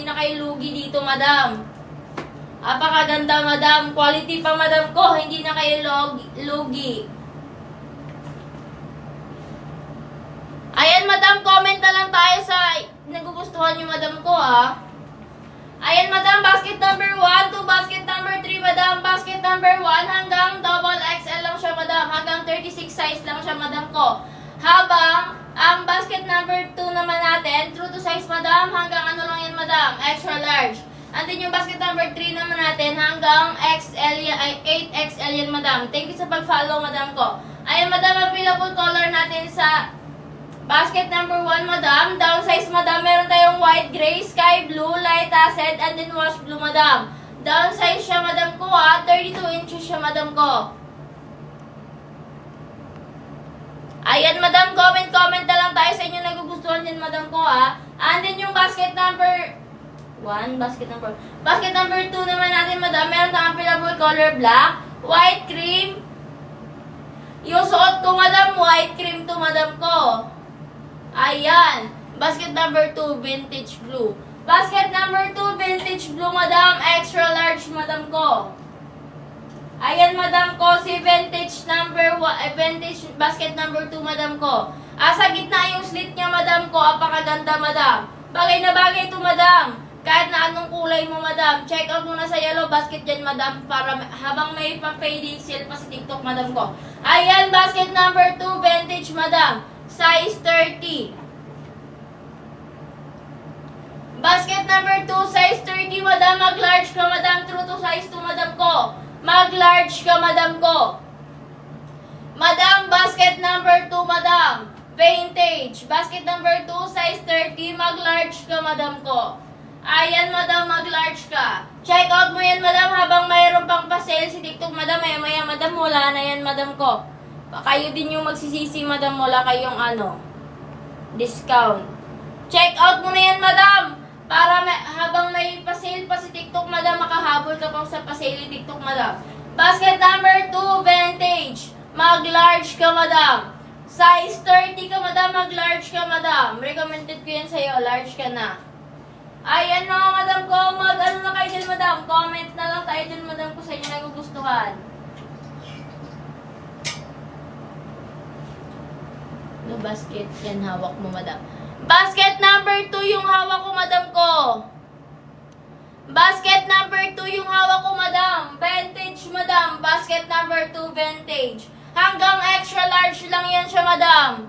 Hindi na kayo lugi dito, madam. Apakaganda, madam. Quality pa, madam ko. Hindi na kayo lugi. Ayan, madam. Comment na lang tayo sa nagugustuhan nyo, madam ko, ha. Ayan, madam. Basket number 1 to basket number 3, madam. Basket number 1 hanggang double XL lang siya, madam. Hanggang 36 size lang siya, madam ko. Habang ang basket number 2 naman natin, true to size, madam. Hanggang ano lang yan, madam? Extra large. And then yung basket number 3 naman natin, hanggang XL yan, ay 8XL yan, madam. Thank you sa pag-follow, madam ko. Ayan, madam. Available color natin sa basket number 1, madam. Downsize, madam. Meron tayong white, gray, sky blue, light acid, and then wash blue, madam. Downsize siya, madam ko, ha. 32 inches siya, madam ko. Ayan, madam. Comment na lang tayo sa inyo nagugustuhan din, madam ko, ha. And then yung basket number 1, basket number 2 naman natin, madam. Meron tayong available color black, white cream. Yung suot ko, madam, white cream to, madam ko. Ayan. Basket number 2, vintage blue. Basket number 2, vintage blue, madam. Extra large, madam ko. Ayan, madam ko. Si vintage basket number 2, madam ko. Sa gitna yung slit niya, madam ko. Apakaganda, madam. Bagay na bagay ito, madam. Kahit na anong kulay mo, madam. Check out muna sa yellow basket dyan, madam. Para habang may pa-payday sale pa sa TikTok, madam ko. Ayan, basket number 2, vintage, madam. Size 30. Basket number 2, size 30, madam. Mag-large ka, madam. True to size 2, madam ko. Mag-large ka, madam ko. Madam, basket number 2, madam. Vintage. Basket number 2, size 30. Mag-large ka, madam ko. Ayan, madam. Mag-large ka. Check out mo yan, madam. Habang mayroon pang pa-sale si TikTok, madam. Maya, madam. Wala na yan, madam ko. Kayo din yung magsisisi, madam. Wala kayong discount. Check out mo na yan, madam. Para habang may pa-sale pa si TikTok, madam, makahabol ka pa sa pa-sale ni TikTok, madam. Basket number 2, vintage. Mag-large ka, madam. Size 30 ka, madam. Mag-large ka, madam. Recommended ko yan sa'yo. Large ka na. Ayan, mga madam ko. Mag-ano na kayo dyan, madam. Comment na lang tayo dyan, madam, ko sa inyo nagugustuhan. No basket yan hawak mo, madam. Basket number 2 yung hawak ko, madam ko. Basket number 2 yung hawak ko, madam. Vintage, madam. Basket number 2, vintage. Hanggang extra large lang yan siya, madam.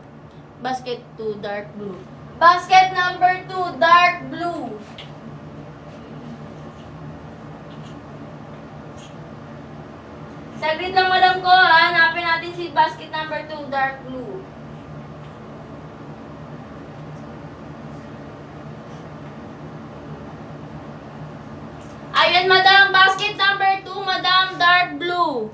Basket 2, dark blue. Basket number 2, dark blue. Saglit lang, madam ko, ha. Hanapin natin si basket number 2, dark blue. Ayan, madam. Basket number 2, madam. Dark blue.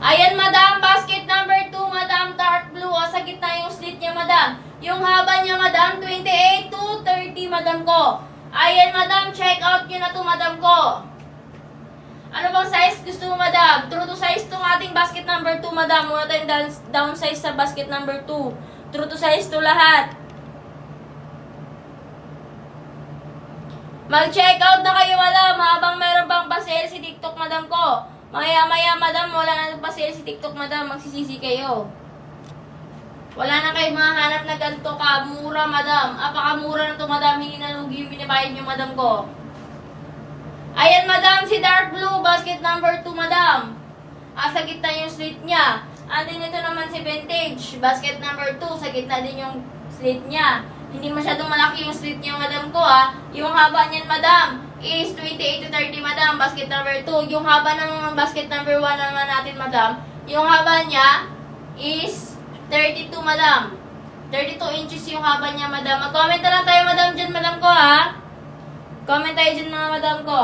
Ayan, madam. Basket number 2, madam. Dark blue. Sa gitna yung slit niya, madam. Yung haba niya, madam. 28 to 30, madam ko. Ayan, madam. Check out nyo na to, madam ko. Ano bang size gusto mo, madam? True to size itong ating basket number 2, madam. Muna tayong down size sa basket number 2. True to size to lahat. Mag-check out na kayo, madam. Habang meron pang pa-sale si TikTok, madam ko. Maya-maya, madam. Wala na pa-sale si TikTok, madam. Magsisisi kayo. Wala na kayo mahanap na ganito ka. Mura, madam. Apakamura na to, madam. Hindi na lugi yung binibayad nyo, madam ko. Ayan, madam, si dark blue, basket number 2, madam. Sa gitna yung slit niya. Andin ito naman si vintage, basket number 2, sa gitna din yung slit niya. Hindi masyadong malaki yung slit niya, madam ko, ha. Yung haba niyan, madam, is 28 to 30, madam, basket number 2. Yung haba ng basket number 1 naman natin, madam, yung haba niya is 32, madam. 32 inches yung haba niya, madam. Mag-comment na lang tayo, madam, dyan, madam ko, ha. Comment tayo dyan, mga madam ko.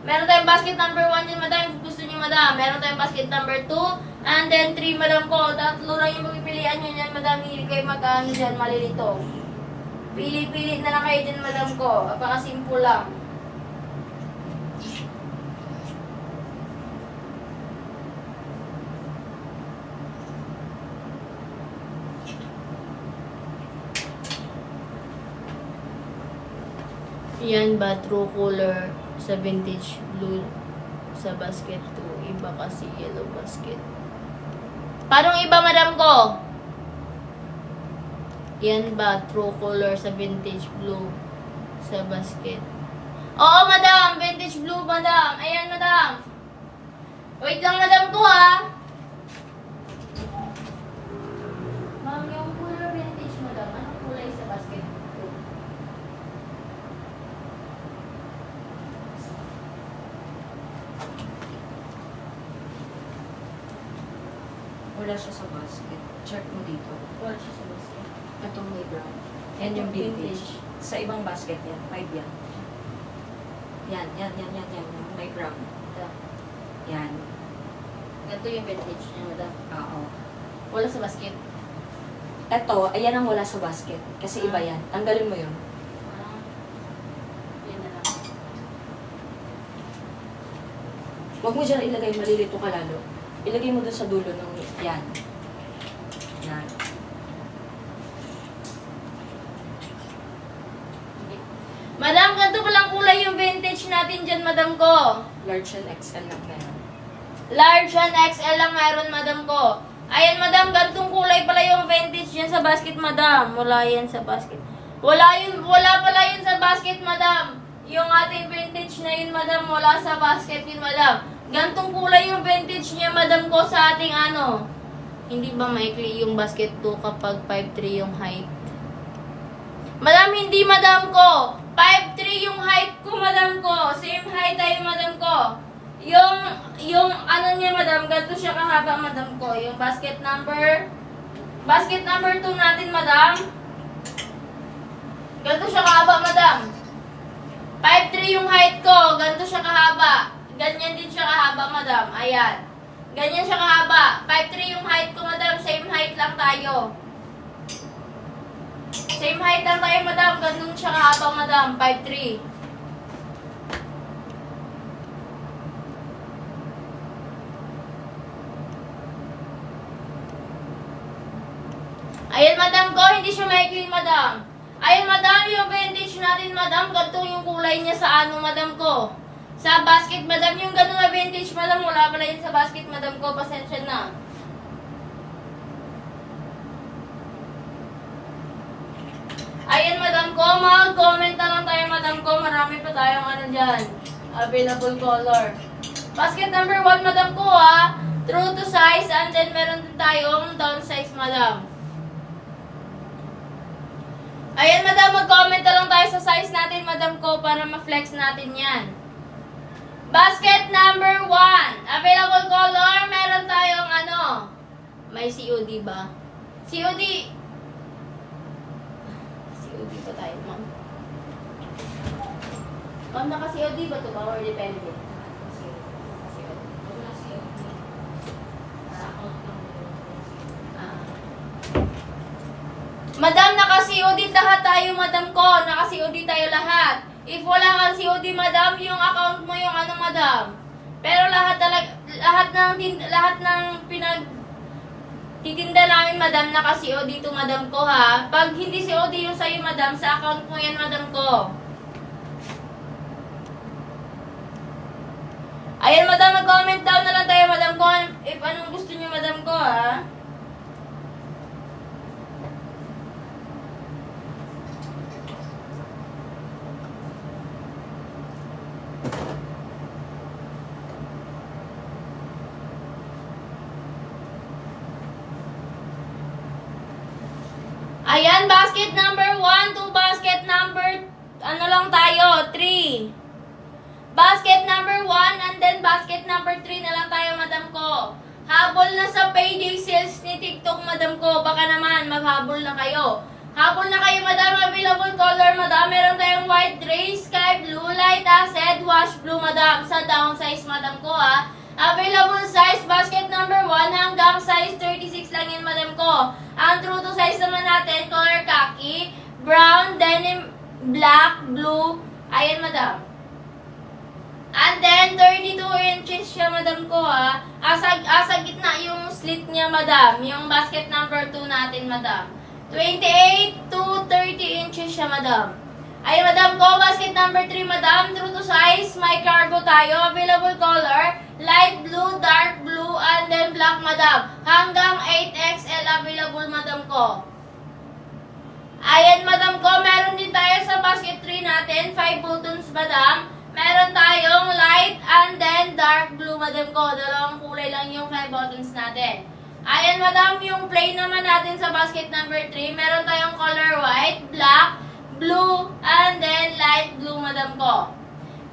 Meron tayong basket number 1 dyan, madam. Gusto nyo, madam. Meron tayong basket number 2. And then 3, madam ko. Tatlo lang yung magpipilian nyo dyan, madam. Hindi kayo mag-ano dyan, malilito. Pili-pili na lang kayo dyan, madam ko. Apaka-simple lang. Yan ba, true color sa vintage blue sa basket 2. Iba kasi yellow basket. Parang iba, madam ko? Yan ba, true color sa vintage blue sa basket? Oo, madam. Vintage blue, madam. Ayan, madam. Wait lang, madam ko, ha. Ma'am, yung color vintage, madam. Anong kulay sa basket? Wala siya sa basket. Check mo dito. Wala siya sa basket. Itong may brown. Yan yung vintage. Sa ibang basket yan. 5 yan. Yan. Yung may brown. Ito. Yan. Ito yung vintage niya, madam. Oo. Wala sa basket. Ito, ayan ang wala sa basket. Kasi iba yan. Tanggalin mo yun. Ah. Yan na lang. Huwag mo dyan ilagay. Malilito ka lalo. Ilagay mo dun sa dulo ng yan. Yan. Madam, ganito palang kulay yung vintage natin dyan, madam ko. Large and XL lang na yan. Large and XL lang meron, madam ko. Ayan, madam, gantong kulay pala yung vintage yan sa basket, madam. Wala yan sa basket. Wala pala yun sa basket, madam. Yung ating vintage na yun, madam, wala sa basket yun, madam. Gantong kulay yung vintage niya, madam ko, sa ating ano. Hindi ba maikli yung basket 2 kapag 5'3 yung height? Madam, hindi, madam ko. 5'3 yung height ko, madam ko. Same height tayo, madam ko. Yung ano niya, madam, ganito siya kahaba, madam ko. Yung basket number 2 natin, madam. Ganito siya kahaba, madam. 5'3 yung height ko. Ganito siya kahaba. Ganyan din siya kahaba, madam. Ayan. Ganyan siya kahaba. 5'3 yung height ko, madam. Same height lang tayo. Same height lang tayo, madam. Ganun siya kahaba, madam. 5'3. Ayan, madam ko. Hindi siya maikling, madam. Ayan, madam. Yung vintage natin, madam. Ganito yung kulay niya sa ano, madam ko. Sa basket, madam. Yung ganun na vintage, madam. Wala pala yun sa basket, madam ko. Pasensya na. Ayan, madam ko. Mag-comment na lang tayo, madam ko. Marami pa tayong ano dyan. Available color. Basket number 1, madam ko, ha. True to size. And then, meron din tayong down size, madam. Ayan, madam. Mag-comment na lang tayo sa size natin, madam ko, para ma-flex natin yan. Basket number 1. Available color. Meron tayong ano. May COD ba? COD. COD pa tayo, ma'am. Ma'am, naka-COD ba ito ba or depende? Madam, naka-COD lahat tayo, madam ko. Naka-COD tayo lahat. If wala kang COD, madam, yung account mo yung ano, madam. Pero lahat ng titinda namin, madam, naka-COD to, madam ko, ha. Pag hindi COD yung sa'yo, madam, sa account mo yan, madam ko. Ayan, madam, mag-comment down na lang tayo, madam ko, if anong gusto niyo, madam ko, ha. Ayan, basket number 1 to basket number, ano lang tayo, 3. Basket number 1 and then basket number 3 na lang tayo, madam ko. Habol na sa payday sales ni TikTok, madam ko. Baka naman, maghabol na kayo. Habol na kayo, madam. Available color, madam. Meron tayong white, gray, sky blue, light acid, wash blue, madam. Sa downsize, madam ko, ha. Available size, basket number 1 hanggang size 36 lang yan, madam ko. Ang true to size naman natin, color khaki, brown, denim, black, blue. Ayan, madam. And then, 32 inches siya, madam ko, ha. Asa gitna yung slit niya, madam. Yung basket number 2 natin, madam. 28 to 30 inches siya, madam. Ay, madam ko, basket number 3, madam. True to size, may cargo tayo. Available color, light blue, dark blue, and then black, madam. Hanggang 8XL available, madam ko. Ayan, madam ko, meron din tayo sa basket 3 natin, 5 buttons, madam. Meron tayong light and then dark blue, madam ko. Dalawang kulay lang yung 5 buttons natin. Ayan, madam, yung plain naman natin sa basket number 3, meron tayong color white, black, blue, and then light blue, madam ko.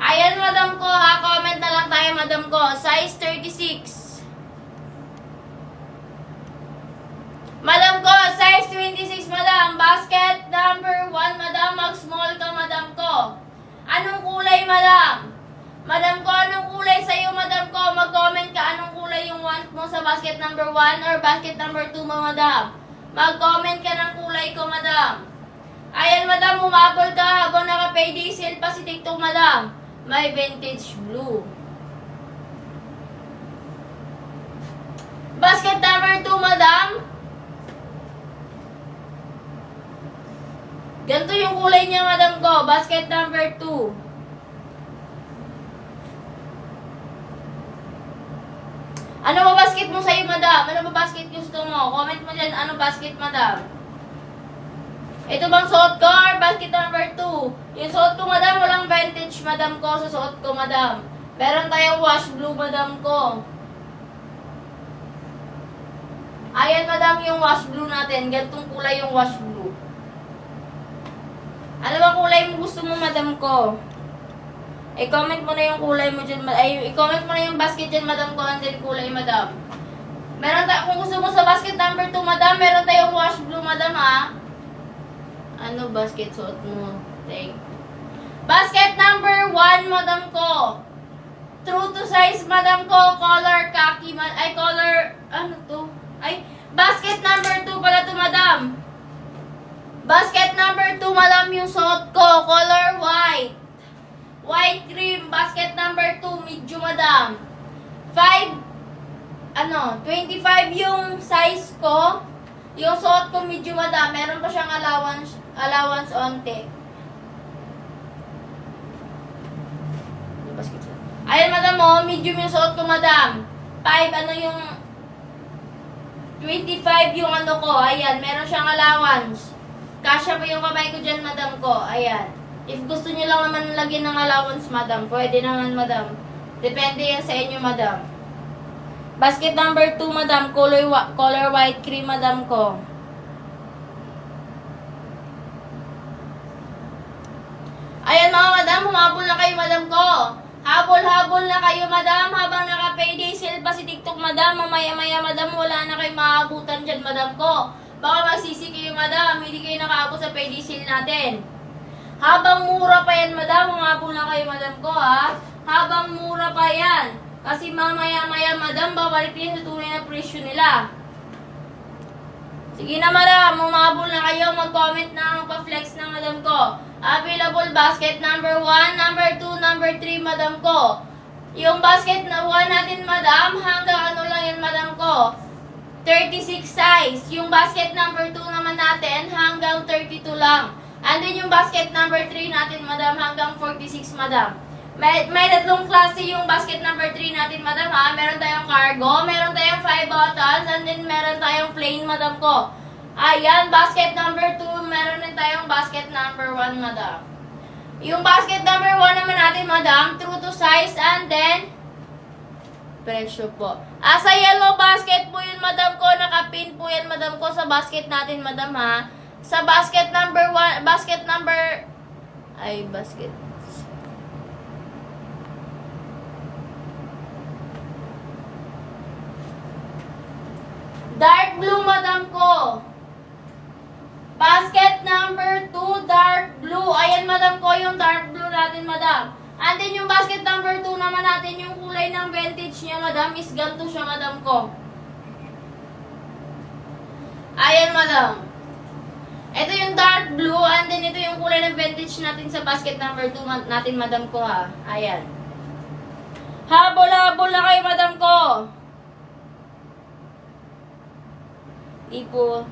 Ayan, madam ko, ha, comment na lang tayo, madam ko. Size 36. Madam ko, size 26, madam. Basket number 1, madam. Mag-small ka, madam ko. Anong kulay, madam? Madam ko, anong kulay sa'yo, madam ko? Mag-comment ka anong kulay yung want mo sa basket number 1 or basket number 2 mo, madam. Mag-comment ka ng kulay ko, madam. Ayan, madam, humabol ka habang naka-payday sale pa si TikTok, madam. May vintage blue. Basket number 2, madam. Ganito yung kulay niya, madam ko. Basket number 2. Ano ba basket mo sa'yo, madam? Ano ba basket gusto mo? Comment mo dyan, ano basket, madam? Ito bang suot ko or basket number 2? Yung suot ko, madam, walang vintage, madam ko, sa suot ko, madam. Meron tayong wash blue, madam ko. Ayan, madam, yung wash blue natin. Gantong kulay yung wash blue. Ano ba kulay mo gusto mo, madam ko? I-comment mo na yung kulay mo dyan. I-comment mo na yung basket dyan, madam ko, and then kulay, madam. Meron kung gusto mo sa basket number 2, madam, meron tayong wash blue, madam, ha? Ano basket suot mo? Take. Basket number 1, madam ko. True to size, madam ko. Color khaki, color, ano to? Basket number 2 pala to, madam. Basket number 2, madam, yung suot ko. Color white. White cream, basket number 2, medium, madam. 25 yung size ko. Yung suot ko, medium, madam. Meron pa siyang allowance onte. Ayan, madam, oh, medium yung suot ko, madam. 25 yung ano ko. Ayan, meron siyang allowance. Kasya pa yung kamay ko dyan, madam ko. Ayan. If gusto niyo lang naman lagyan ng allowance, madam, pwede naman, madam. Depende yan sa inyo, madam. Basket number 2, madam, color white cream, madam ko. Ayan, mga madam, humabol na kayo, madam ko. Habol-habol na kayo, madam, habang naka-payday sale pa si TikTok, madam. Mamaya-maya, madam, wala na kayo maabutan dyan, madam ko. Baka magsisi kayo, madam, hindi kayo nakaabot sa payday sale natin. Habang mura pa yan, madam, humabol na kayo, madam ko, ha? Habang mura pa yan. Kasi mamaya-maya, madam, babalik din sa tunay na presyo nila. Sige na, madam, humabol na kayo, mag-comment na pa-flex na, madam ko. Available basket number 1, number 2, number 3, madam ko. Yung basket na 1 natin, madam, hanggang ano lang yan, madam ko? 36 size. Yung basket number 2 naman natin, hanggang 32 lang. And then yung basket number 3 natin, madam, hanggang 46, madam. May tatlong klase yung basket number 3 natin, madam, ha? Meron tayong cargo, meron tayong 5 buttons, and then meron tayong plain, madam ko. Ayan, basket number 2, meron din tayong basket number 1, madam. Yung basket number 1 naman natin, madam, true to size, and then presyo po. Sa yellow basket po yun, madam ko. Nakapin po yan, madam ko, sa basket natin, madam, ha? Sa basket number 1, basket. Dark blue, madam ko. Basket number 2, dark blue. Ayan, madam ko, yung dark blue natin, madam. And then yung basket number 2 naman natin, yung kulay ng vintage niya, madam, is ganito siya, madam ko. Ayan, madam. Ito yung dark blue, and then ito yung kulay ng vintage natin sa basket number 2 natin, madam ko, ha. Ayan. Habol-habol na kayo, madam ko. Di po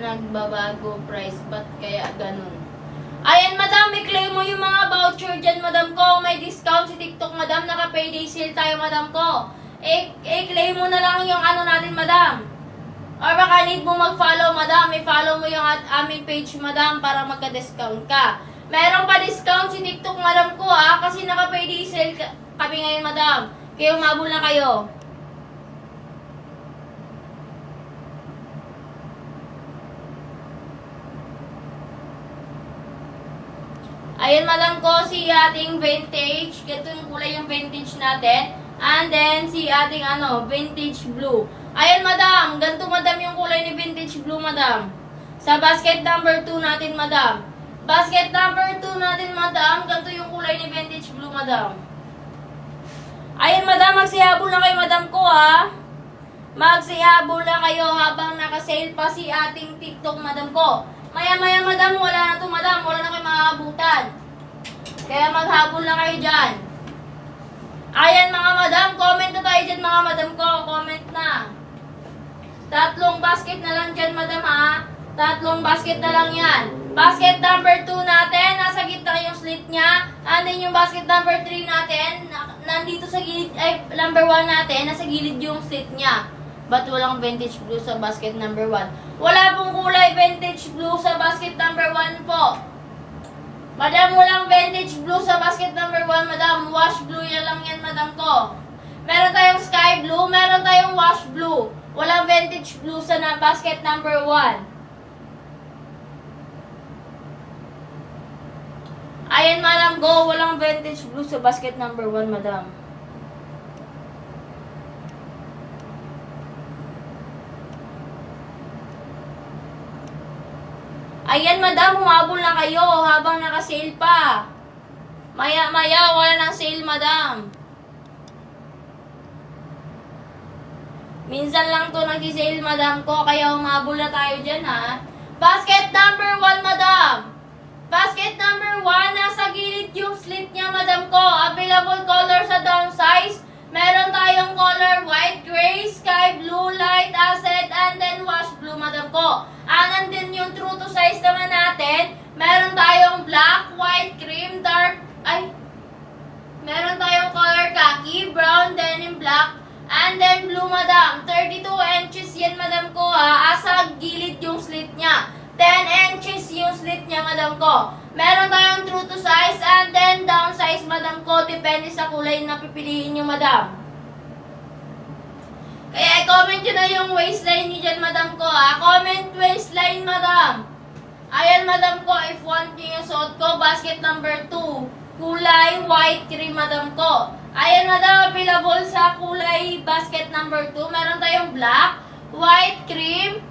nagbabago price, ba't kaya ganun? Ayan, madam, i-claim mo yung mga voucher dyan, madam ko. May discount si TikTok, madam. Naka-payday sale tayo, madam ko. I-claim mo na lang yung ano natin, madam. Or baka need mo mag-follow, madam. I-follow mo yung aming page, madam, para magka-discount ka. Meron pa discount si TikTok, madam ko, ha? Kasi naka-payday sale kami ngayon, madam. Kaya umabol na kayo. Ayan, madam ko, si ating vintage. Ito yung kulay yung vintage natin. And then, si ating vintage blue. Ayan, madam. Ganito, madam, yung kulay ni vintage blue, madam. Sa basket number 2 natin, madam. Basket number 2 natin, madam. Ganito yung kulay ni vintage blue, madam. Ayan, madam. Magsihabol na kayo, madam ko, ha. Magsihabol na kayo habang nakasale pa si ating TikTok, madam ko. Maya-maya, madam, wala na to, madam. Wala na kayo makakabutan. Kaya maghabol na kayo dyan. Ayan, mga madam. Comment na tayo dyan, mga madam ko. Comment na. 3 basket na lang dyan, madam, ha? 3 basket na lang yan. Basket number 2 natin, nasa gitna yung slit niya. And then yung basket number 3 natin, nandito sa gilid, number 1 natin, nasa gilid yung slit niya. Ba't walang vintage blue sa basket number 1? Wala pong kulay vintage blue sa basket number 1 po. Madam, walang vintage blue sa basket number 1, madam. Wash blue yan lang yan, madam ko. Meron tayong sky blue, meron tayong wash blue. Walang vintage blue sa basket number 1. Ayan, madam ko, walang vintage blue sa basket number 1, madam. Ayan, madam, humabol na kayo habang naka-sale pa. Maya-maya, wala nang sale, madam. Minsan lang to nag-sale, madam ko, kaya humabol na tayo dyan, ha. Basket number 1, madam. Basket number 1, nasa gilid yung slit niya, madam ko. Available color sa downsize. Meron tayong color white, gray, sky blue, light acid, and then wash blue, madam ko. And then yung true to size naman natin, meron tayong black, white, cream, dark, meron tayong color khaki, brown, denim black, and then blue, madam. 32 inches yan, madam ko, ha. Asa gilid yung slit niya. 10 inches yung slit niya, madam ko. Meron tayong true to size and then down size, madam ko. Depende sa kulay na pipiliin nyo, madam. Kaya i-comment nyo na yung waistline nyo dyan, madam ko, ha. Comment waistline, madam. Ayan, madam ko, if want nyo yung suot ko, basket number 2. Kulay white cream, madam ko. Ayan, madam, available sa kulay basket number 2. Meron tayong black, white cream,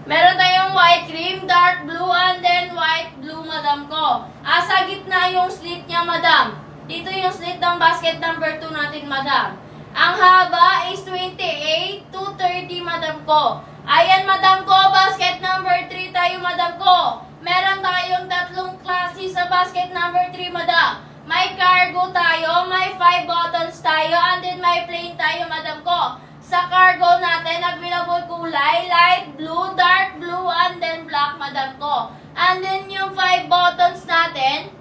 meron tayong white cream, dark blue, and then white blue, madam ko. Asa gitna yung slit niya, madam. Dito yung slit ng basket number 2 natin, madam. Ang haba is 28 to 30, madam ko. Ayan, madam ko, basket number 3 tayo, madam ko. Meron tayong 3 klase sa basket number 3, madam. May cargo tayo, may 5 buttons tayo, and then may plain tayo, madam ko. Sa cargo natin, available kulay, light blue, dark blue, and then black, madam ko. And then yung 5 buttons natin,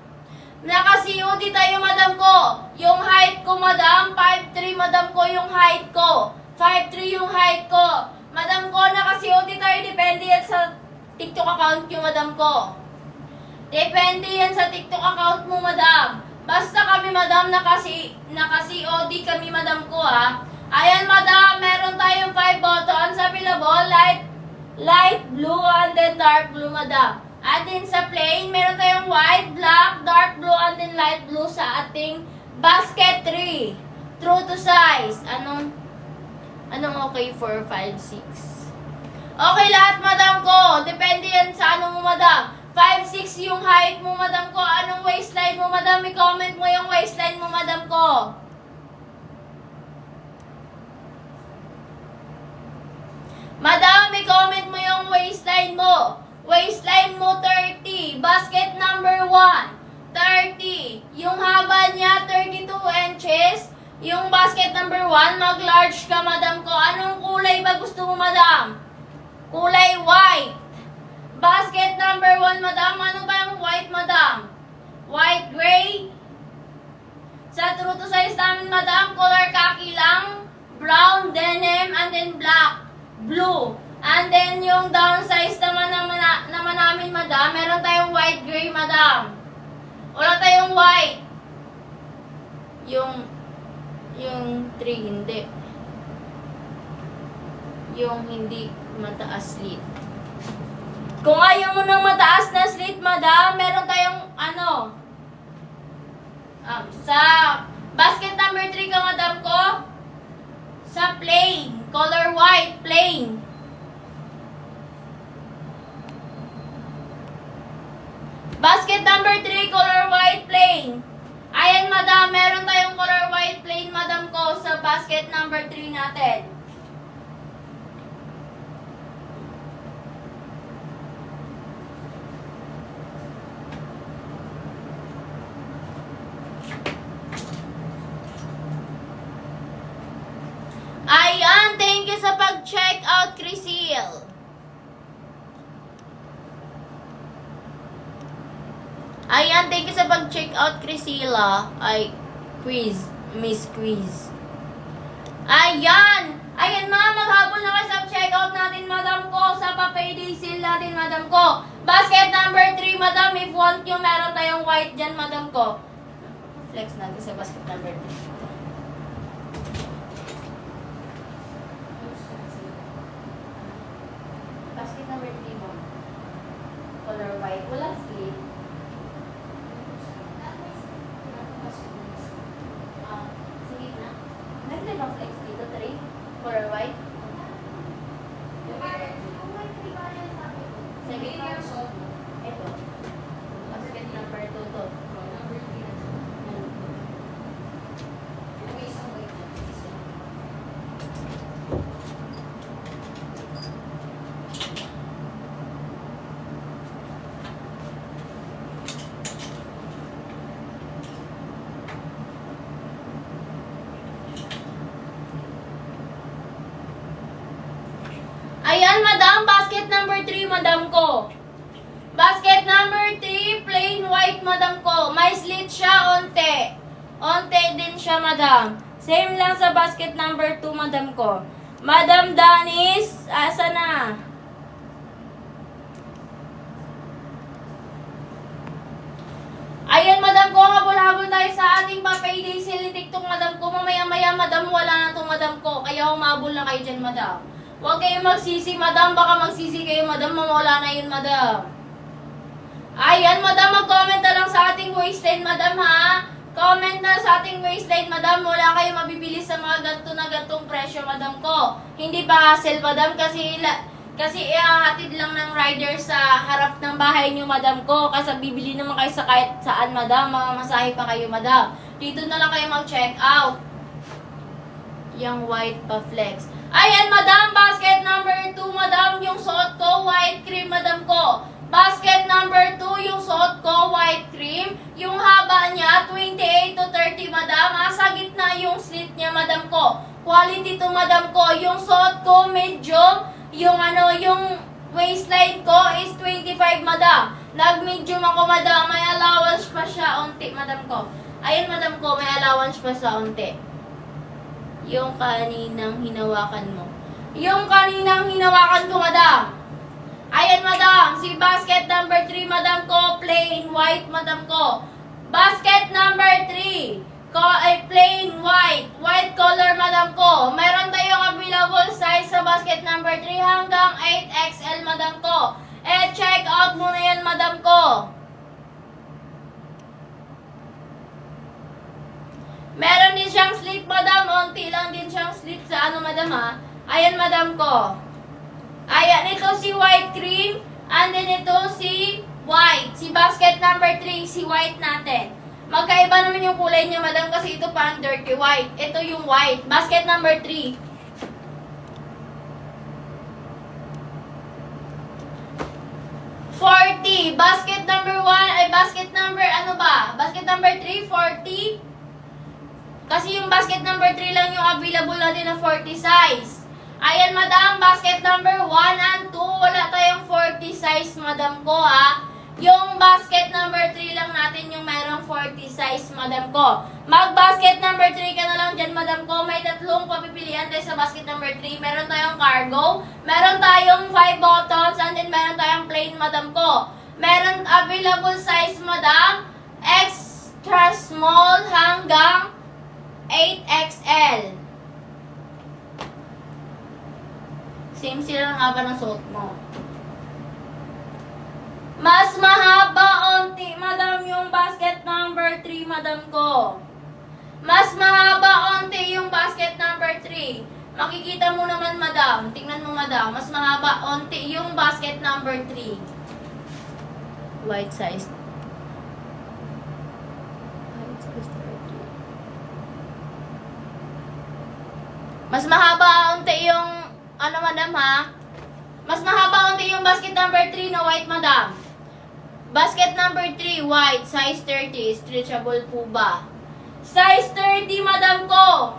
naka-COD tayo, madam ko. Yung height ko, madam, 5'3", madam ko, yung height ko. 5'3" yung height ko. Madam ko, naka-COD tayo, depende yan sa TikTok account nyo, madam ko. Depende yan sa TikTok account mo, madam. Basta kami, madam, naka-COD kami, madam ko, ha. Ayan, madam, meron tayong 5 buttons available, light blue, and then dark blue, madam. And then sa plain, meron tayong white, black, dark blue, and then light blue sa ating basket 3. True to size. Anong okay? 4, 5, 6. Okay lahat, madam ko. Depende yan sa ano mo, madam. 5'6" yung height mo, madam ko. Anong waistline mo, madam? I-comment mo yung waistline mo, madam ko. Madam, i-comment mo yung waistline mo. Waistline mo 30. Basket number 1, 30. Yung haba niya 32 inches. Yung basket number 1, mag-large ka, madam ko. Anong kulay ba gusto mo, madam? Kulay white. Basket number 1, madam. Ano ba yung white, madam? White, gray. Sa true to size namin, madam, color khaki lang. Brown, denim, and then black. Blue. And then yung downsize naman namin, madam, meron tayong white, gray, madam. Wala tayong white. Yung 3, hindi. Yung hindi mataas slit. Kung ayaw mo ng mataas na slit, madam, meron tayong sa basket number 3 ka, madam ko, sa plain, color white, plain. Basket number 3, color white, plain. Ayan, madam, meron tayong color white, plain, madam ko, sa basket number 3 natin. Ayan, thank you sa pag-check out, Crisil. Ayan, thank you sa pag-check out, Crisila. Ay, Miss Quiz. Ayan! Ayan, ma'am, maghabol na kayo sa check out natin, madam ko, sa pa-payday sale natin, madam ko. Basket number 3, madam, if want nyo, meron tayong white dyan, madam ko. Flex natin sa basket number 3. Basket number 3 mo. Color white. Wala sleeve. Sige na. Naglag ang flex dito, 3. Color white. Sige na. Ito. Basket number 2 to. Ayan, madam, basket number 3, madam ko. Basket number 3, plain white, madam ko. May slit siya, onte. Onte din siya, madam. Same lang sa basket number 2, madam ko. Madam Danis, asa na? Ayan, madam ko, habol-habol tayo sa ating pa-payday sale ni TikTok, madam ko. Mamaya-maya, madam, wala na itong madam ko. Kaya humabol na kayo dyan, madam. Huwag kayong magsisi, madam. Baka magsisi kayo, madam. Mamawala na yun, madam. Ayan, madam. Mag-comment na lang sa ating waistline, madam, ha? Comment na sa ating waistline, madam. Wala kayong mabibili sa mga ganito na gantong presyo, madam ko. Hindi pa hassle, madam. Kasi ihahatid lang ng rider sa harap ng bahay niyo, madam ko. Kasi bibili naman kayo sa kahit saan, madam. Mamamasahe pa kayo, madam. Dito na lang kayo mag-check out. Yung white pa flex. Ayan, madam, basket number 2, madam, yung suot ko, white cream, madam ko. Basket number 2, yung suot ko, white cream. Yung haba niya, 28 to 30, madam. Sa gitna yung slit niya, madam ko. Quality to, madam ko. Yung suot ko, medium. Yung waistline ko is 25, madam. Nag-medium ako, madam. May allowance pa siya, onti, madam ko. Ayan, madam ko, may allowance pa sa onti. Yung kaninang hinawakan mo. Yung kaninang hinawakan ko, madam. Ayan, madam. Si basket number 3, madam ko. Plain white, madam ko. Basket number 3. Plain white. White color, madam ko. Meron tayong available size sa basket number 3 hanggang 8XL, madam ko. Check out mo na yan, madam ko. Meron din siyang slit, madam. Unti lang din siyang slit sa madam, ha. Ayan, madam ko. Ayan, ito si white cream. And then ito si white. Si basket number 3, si white natin. Magkaiba naman yung kulay niya, madam, kasi ito parang dirty white. Ito yung white. Basket number 3. Basket number 1, basket number, Basket number 3, 40. Kasi yung basket number 3 lang yung available natin na 40 size. Ayan, madam, basket number 1 and 2. Wala tayong 40 size, madam ko, ha. Yung basket number 3 lang natin yung mayroong 40 size, madam ko. Mag-basket number 3 ka na lang dyan, madam ko. May tatlong papipilian tayo sa basket number 3. Meron tayong cargo, meron tayong 5 buttons, and then meron tayong plain, madam ko. Meron available size, madam, extra small hanggang 8XL. Same sila ng haba ng suot mo. Mas mahaba onti, madam, yung basket number 3, madam ko. Mas mahaba onti yung basket number 3. Makikita mo naman, madam. Tingnan mo, madam. Mas mahaba onti yung basket number 3. White size. White size 30. Mas mahaba onti yung ano, madam, ha? Mas mahaba onti yung basket number 3 na white, madam. Basket number 3, white, size 30. Stretchable po ba? Size 30, madam ko.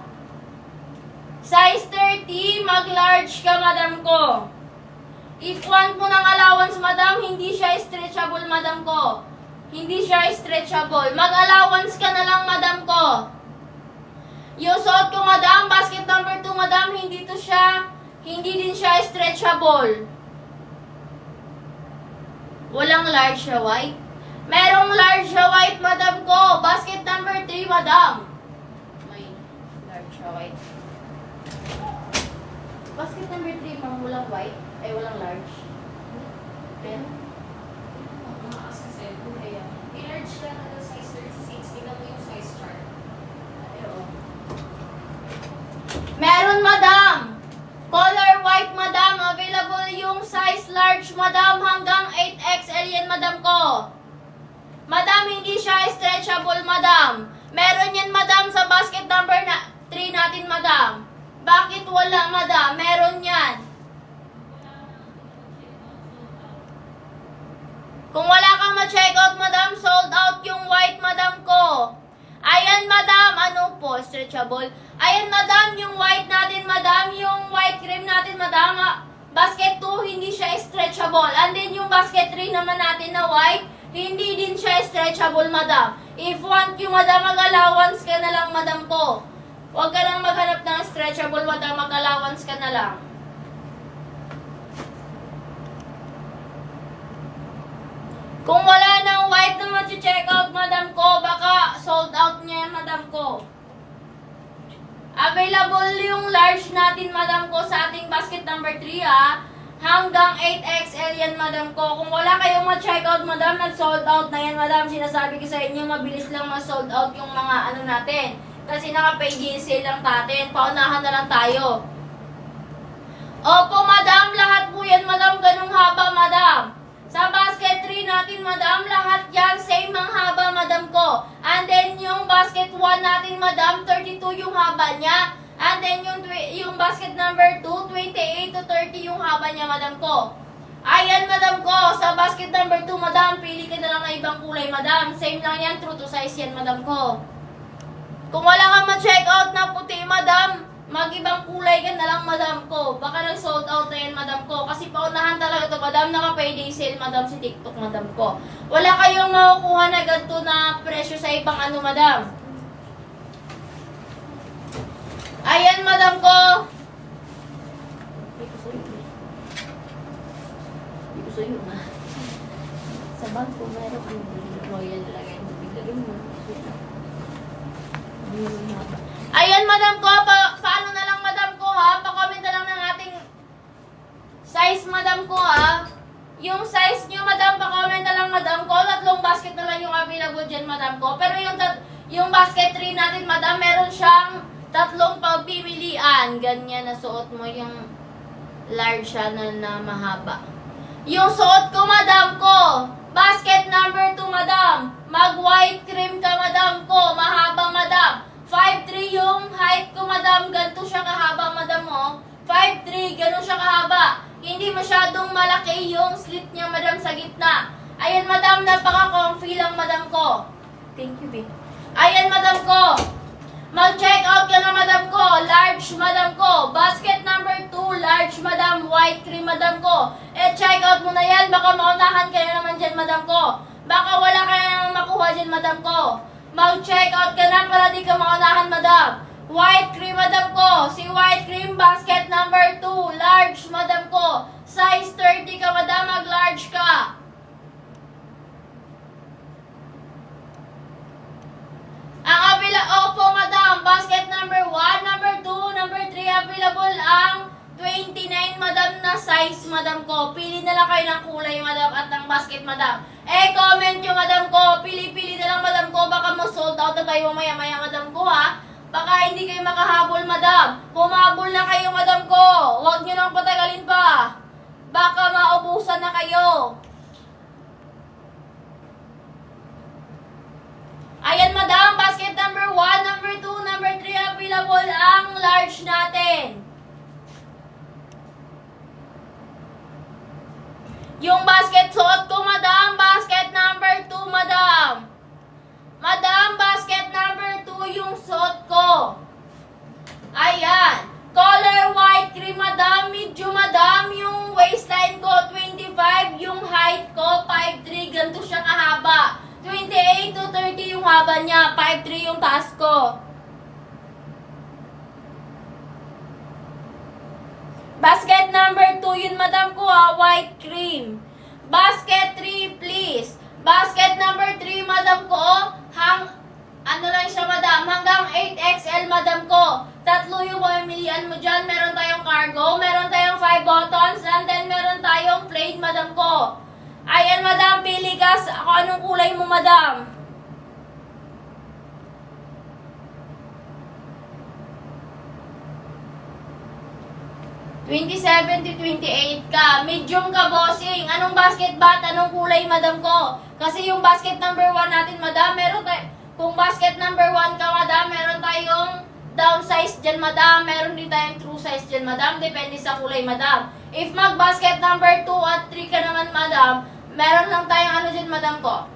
Size 30, mag-large ka, madam ko. If want mo ng allowance, madam, hindi siya stretchable, madam ko. Hindi siya stretchable. Mag-allowance ka na lang, madam ko. Yung suot ko, madam, basket number 2, madam, hindi din siya stretchable. Walang large na white. Merong large na white, madam ko. Basket number 3, madam. May large na white. Basket number 3, ma'am, walang white. Ay, walang large. Pero, Kaya, i-large ka na ng size 36. Tingnan mo yung size chart. meron, madam. Color white, madam. Available yung size large, madam. Hanggang 8XL yan, madam ko. Madam, hindi siya stretchable, madam. Meron yan, madam, sa basket number 3 natin, madam. Bakit wala, madam? Meron yan. Kung wala kang ma-check out, madam, sold out yung white, madam ko. Ayan, madam. Ano po? Stretchable. Ayan, madam. Yung white natin, madam. Yung white cream natin, madam. Basket 2, hindi siya stretchable. And then, yung basket 3 naman natin na white, hindi din siya stretchable, madam. If want yung madam, mag-allowance ka na lang, madam ko. Huwag ka lang maghanap ng stretchable, madam. Mag-allowance ka na lang. Kung wala nang white na mag-check out, madam ko, baka sold out niya yan, madam ko. Available yung large natin, madam ko, sa ating basket number 3, ha. Hanggang 8XL yan, madam ko. Kung wala kayong ma-check out, madam, nag-sold out na yan, madam. Sinasabi ko sa inyo, mabilis lang ma-sold out yung mga ano natin. Kasi naka-pay sale lang natin. Paunahan na lang tayo. Opo, madam. Lahat po yan, madam. Ganong haba, madam. Sa basket 3 natin, madam, lahat yan, same ang haba, madam ko. And then, yung basket 1 natin, madam, 32 yung haba niya. And then, yung basket number 2, 28 to 30 yung haba niya, madam ko. Ayan, madam ko. Sa basket number 2, madam, pili ka na lang ng ibang kulay, madam. Same lang yan, true to size yan, madam ko. Kung wala kang ma-check out na puti, madam, mag-ibang kulay ka na lang, madam ko. Baka nag-sold out na yan, madam ko. Kasi paunahan talaga ito, madam. Naka-payday sale, madam, si TikTok, madam ko. Wala kayong makukuha na ganito na presyo sa ibang ano, madam. Ayan, madam ko. Hindi ko sa'yo na. Sa bangko, meron kang royal lagay mo. Bigagin mo. Ayan, madam ko, paano na lang, madam ko, ha? Pa-comment na lang ng ating size, madam ko, ha? Yung size nyo, madam, pa-comment na lang, madam ko. 3 basket na lang yung available dyan, madam ko. Pero yung basket 3 natin, madam, meron siyang 3 pagpipilian. Ganyan na suot mo yung large siya na mahaba. Yung suot ko, madam ko, basket number 2, madam. Mag-white cream ka, madam ko. Mahaba, madam. 5'3" yung height ko, madam. Ganito siya kahaba, madam, oh. 5'3", ganun siya kahaba. Hindi masyadong malaki yung slit niya, madam, sa gitna. Ayan, madam, napaka-comfy lang, madam ko. Thank you, babe. Ayan, madam ko. Mag-check out ka na, madam ko. Large, madam ko. Basket number 2, white cream, madam ko. Check out mo na yan. Baka maunahan kayo naman dyan, madam ko. Baka wala ka na makuha dyan, madam ko. Mag-check out ka na para di ka maunahan, madam. White cream, madam ko. Si white cream, basket number 2. Large, madam ko. Size 30 ka, madam. Mag-large ka. Opo, madam. Basket number 1, number 2, number 3. Available ang 29, madam, na size, madam ko. Pili na lang kayo ng kulay, madam, at ng basket, madam. Comment nyo, madam ko. Pili-pili na lang, madam ko. Baka mo-sold out na tayo maya-maya, madam ko, ha? Baka hindi kayo makahabol, madam. Humabol na kayo, madam ko. Huwag nyo nang patagalin pa. Baka maubusan na kayo. Ayan, madam, basket number 1, number 2, number 3, available ang large natin. Yung basket suot ko, madam, basket number 2, madam. Madam, basket number 2 yung suot ko. Ayan. Color white cream, madam, medium, madam. Yung waistline ko, 25. Yung height ko, 5'3". Ganito siya kahaba. 28 to 30 yung haba niya. 5'3 yung taas ko. Basket number 2 yun, madam ko, ha. White cream. Basket 3, please. Basket number 3, madam ko. Ano lang siya, madam? Hanggang 8XL, madam ko. Tatlo yung pamimilian mo dyan. Meron tayong cargo, meron tayong 5 buttons, and then meron tayong plain, madam ko. Ayan, madam, pili ka kung anong kulay mo, madam. (27 to 28 ka. Medium ka, bossing. Anong basket ba? Anong kulay, madam ko? Kasi yung basket number 1 natin, madam, kung basket number 1 ka, madam, meron tayong downsize dyan, madam. Meron din tayong true size dyan, madam. Depende sa kulay, madam. If mag-basket number 2 at 3 ka naman, madam, meron lang tayong ano dyan, madam ko.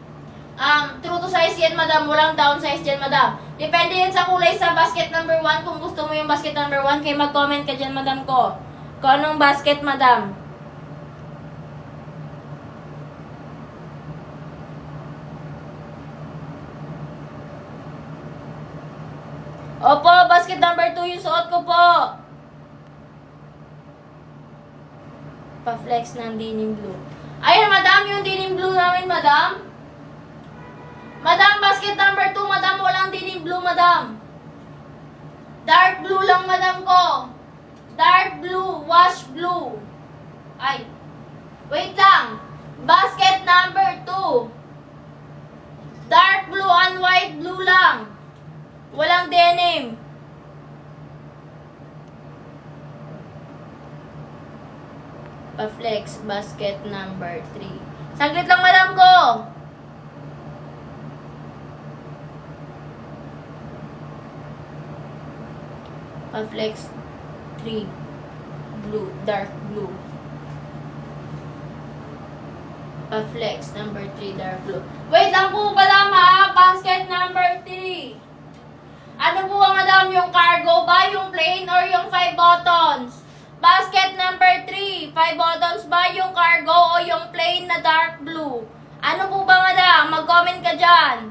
True to size yan, madam. Walang downsize dyan, madam. Depende yan sa kulay sa basket number 1. Kung gusto mo yung basket number 1, kaya mag-comment ka dyan, madam ko. Kung anong basket, madam. Opo, basket number 2 yung suot ko po. Pa-flex ng denim blue. Ayun, madam, yung denim blue namin, madam. Madam, basket number 2, madam, walang denim blue, madam. Dark blue lang, madam ko. Dark blue, wash blue. Ay, wait lang. Basket number 2. Dark blue and white blue lang. Walang denim. Pa-flex, basket number 3. Saglit lang, madam ko. Pa-flex 3. Blue, dark blue. Pa-flex number 3, dark blue. Wait lang po, madam, ha. Basket number 3. Ano po ba, madam? Yung cargo ba? Yung plain or yung 5 buttons? Basket number 3. 5 buttons ba? Yung cargo o yung plain na dark blue? Ano po ba, madam? Mag-comment ka dyan.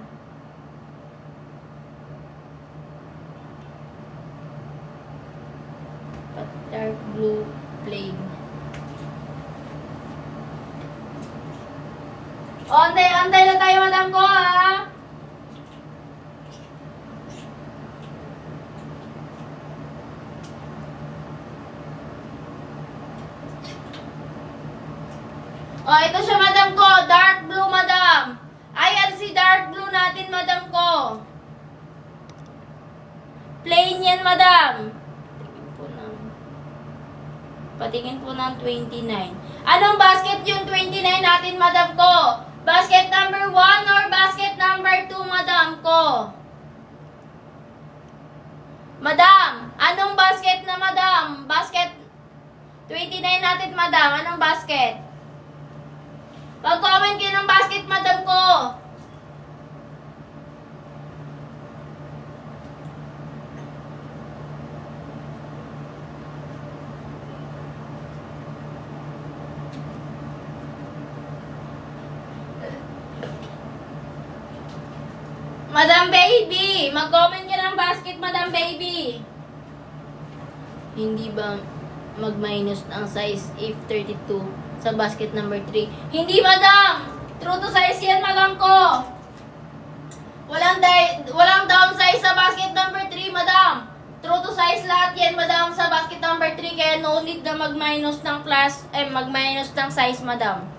Dark blue, plain. Antay na tayo, madam ko, ha? Ito siya, madam ko. Dark blue, madam. Ayan si dark blue natin, madam ko. Plain yan, madam. Patingin po ng 29. Anong basket yung 29 natin, madam ko? Basket number 1 or basket number 2, madam ko? Madam, anong basket na, madam? Basket 29 natin, madam. Anong basket? Mag-comment kayo ng basket, madam ko. Madam Baby, mag-comment ka ng basket, Madam Baby. Hindi ba mag-minus ang size if 32 sa basket number 3? Hindi, Madam! True to size yan, Madam ko. Walang downsize sa basket number 3, Madam. True to size lahat yan, Madam, sa basket number 3. Kaya no need na mag-minus ng mag-minus ng size, Madam.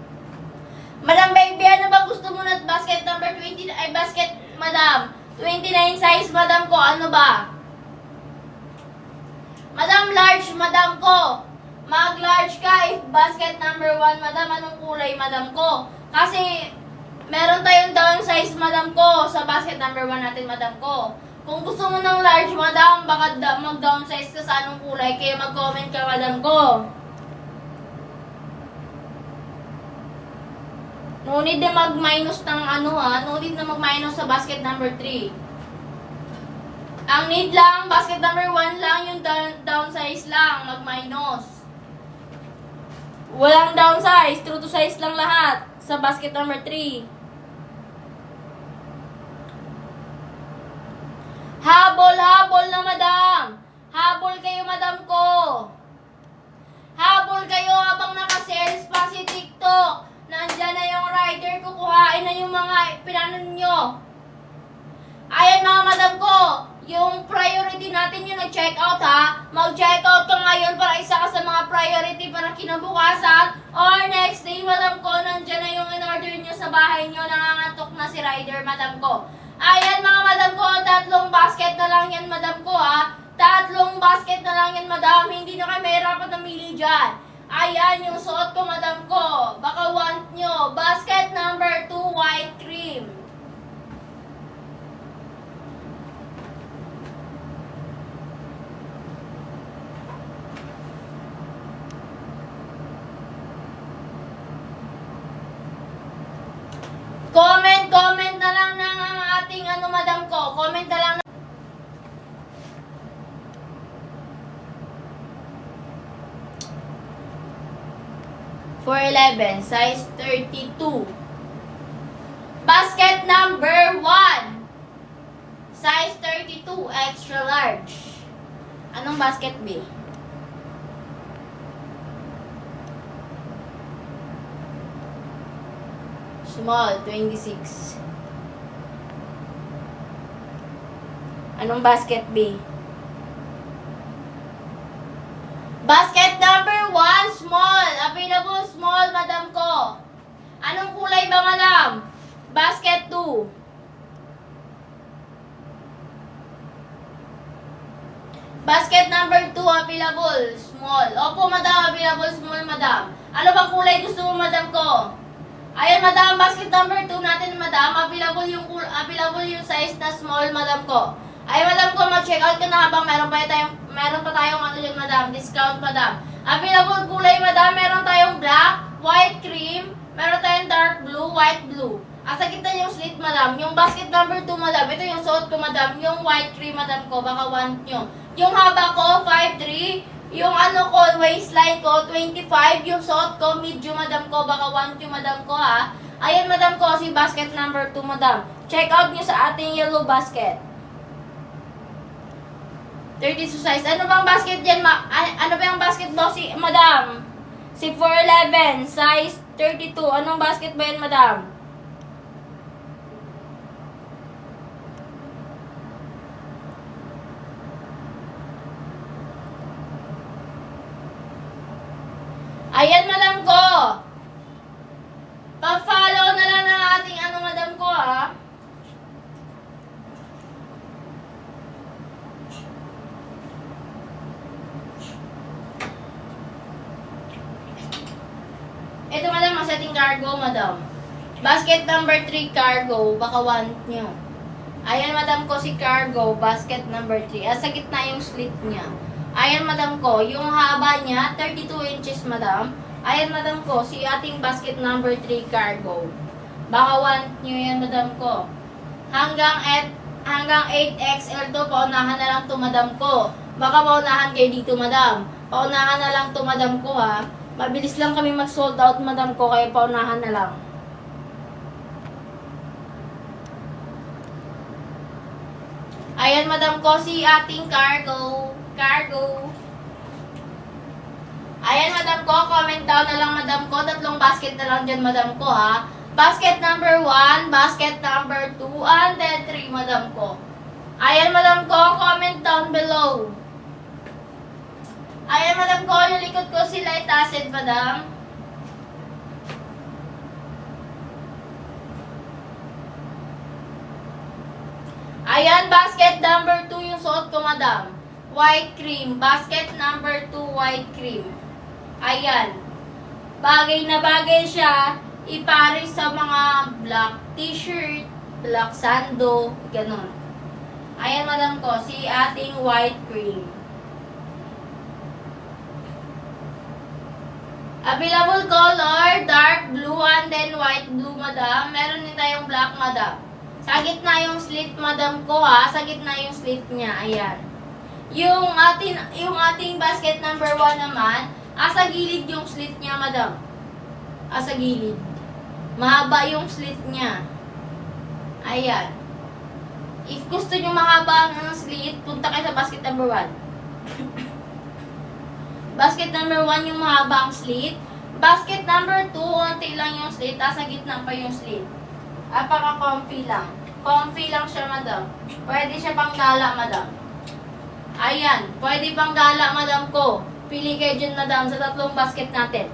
Madam Baby, ano ba gusto mo na basket number 20? Ay, basket, Madam. 29 size, Madam ko. Ano ba? Madam, large, Madam ko. Mag-large ka if basket number 1, Madam. Anong kulay, Madam ko? Kasi, meron tayong downsize, Madam ko, sa basket number 1 natin, Madam ko. Kung gusto mo ng large, Madam, baka mag-downsize ka sa anong kulay, kaya mag-comment ka, Madam ko. No need na mag-minus ng no need na mag-minus sa basket number 3. Ang need lang, basket number 1 lang, yung downsize lang, mag-minus. Walang downsize, true to size lang lahat sa basket number 3. Habol na, Madam. Habol kayo, Madam ko. Habol kayo habang naka-sales pa si TikTok. Nandyan na yung rider, kukuhain na yung mga pinanon nyo. Ayan, mga Madam ko. Yung priority natin yung nag-check out, ha? Mag-check out ka ngayon para isa ka sa mga priority para kinabukasan. Or next day, Madam ko, nandyan na yung in-order nyo sa bahay nyo. Nangangatok na si rider, Madam ko. Ayan, mga Madam ko, 3 basket na lang yan, Madam ko, ha? 3 basket na lang yan, Madam. Hindi na kayo mahirapan namili dyan. Ayan, yung suot ko, Madam ko. Baka want nyo. Basket number 2, white cream. Comment na lang ng ating Madam ko. Comment na lang. 411, size 32. Basket number 1, size 32, extra large. Anong basket, B? Small, 26. Anong basket, B? Basket number 1, small. Available small, Madam ko. Anong kulay ba, Madam? Basket 2. Basket number 2, available small. Opo, Madam, available small, Madam. Ano bang kulay gusto mo, Madam ko? Ayan, Madam, basket number 2 natin, Madam. Available yung size na small, Madam ko. Ay, Madam ko, mag-check out ka na habang meron pa tayong dyan, Madam. Discount, Madam. Available kulay, Madam. Meron tayong black, white cream, meron tayong dark blue, white blue. Sa gitna yung slit, Madam. Yung basket number 2, Madam. Ito yung suot ko, Madam. Yung white cream, Madam ko. Baka want nyo. Yung haba ko, 5'3". Yung ko, waistline ko, 25. Yung suot ko, medium, Madam ko. Baka want nyo, Madam ko, ha. Ayan, Madam ko, si basket number 2, Madam. Check out nyo sa ating yellow basket. 32 size. Ano bang basket yan, ano ba yung basket mo, Madam? Si 411, size 32. Anong basket ba yan, Madam? Ayan, Madam ko. Pa-follow na lang ng ating Madam ko, ha. Ito, Madam, ang setting cargo, Madam. Basket number 3, cargo. Baka want nyo. Ayan, Madam ko, si cargo. Basket number 3. Sa gitna yung slit niya. Ayan, Madam ko, yung haba niya, 32 inches, Madam. Ayan, Madam ko, si ating basket number 3, cargo. Baka want nyo yan, Madam ko. Hanggang 8XL to, paunahan na lang to, Madam ko. Baka paunahan kayo dito, Madam. Paunahan na lang to, Madam ko, ha. Mabilis lang kami mag-sold out, Madam ko, kaya paunahan na lang. Ayan, madam ko, si ating cargo. Cargo. Ayan, madam ko, comment down na lang, madam ko. 3 basket na lang dyan, madam ko, ha. Basket number 1, basket number 2, and then 3, madam ko. Ayan, madam ko, comment down below. Ayan, madam ko, yung likod ko si light acid, madam. Ayan, basket number 2 yung suot ko, madam. White cream. Basket number 2, white cream. Ayan. Bagay na bagay siya. Ipares sa mga black t-shirt, black sando, ganun. Ayan, madam ko, si ating white cream. Available color, dark blue and then white blue, madam. Meron din tayong black, madam. Sa gitna yung slit, madam ko, ha. Sa gitna yung slit niya. Ayan. Yung ating basket number 1 naman, sa gilid yung slit niya, madam. Sa gilid. Mahaba yung slit niya. Ayan. If gusto nyo mahaba ang slit, punta kayo sa basket number 1. Basket number 1 yung mahaba ang slit. Basket number 2, konti lang yung slit. Sa gitna pa yung slit. Apaka-comfy lang. Comfy lang siya, madam. Pwede siya pang gala, madam. Ayan. Pwede pang gala, madam ko. Pili kayo dyan, madam, sa 3 basket natin.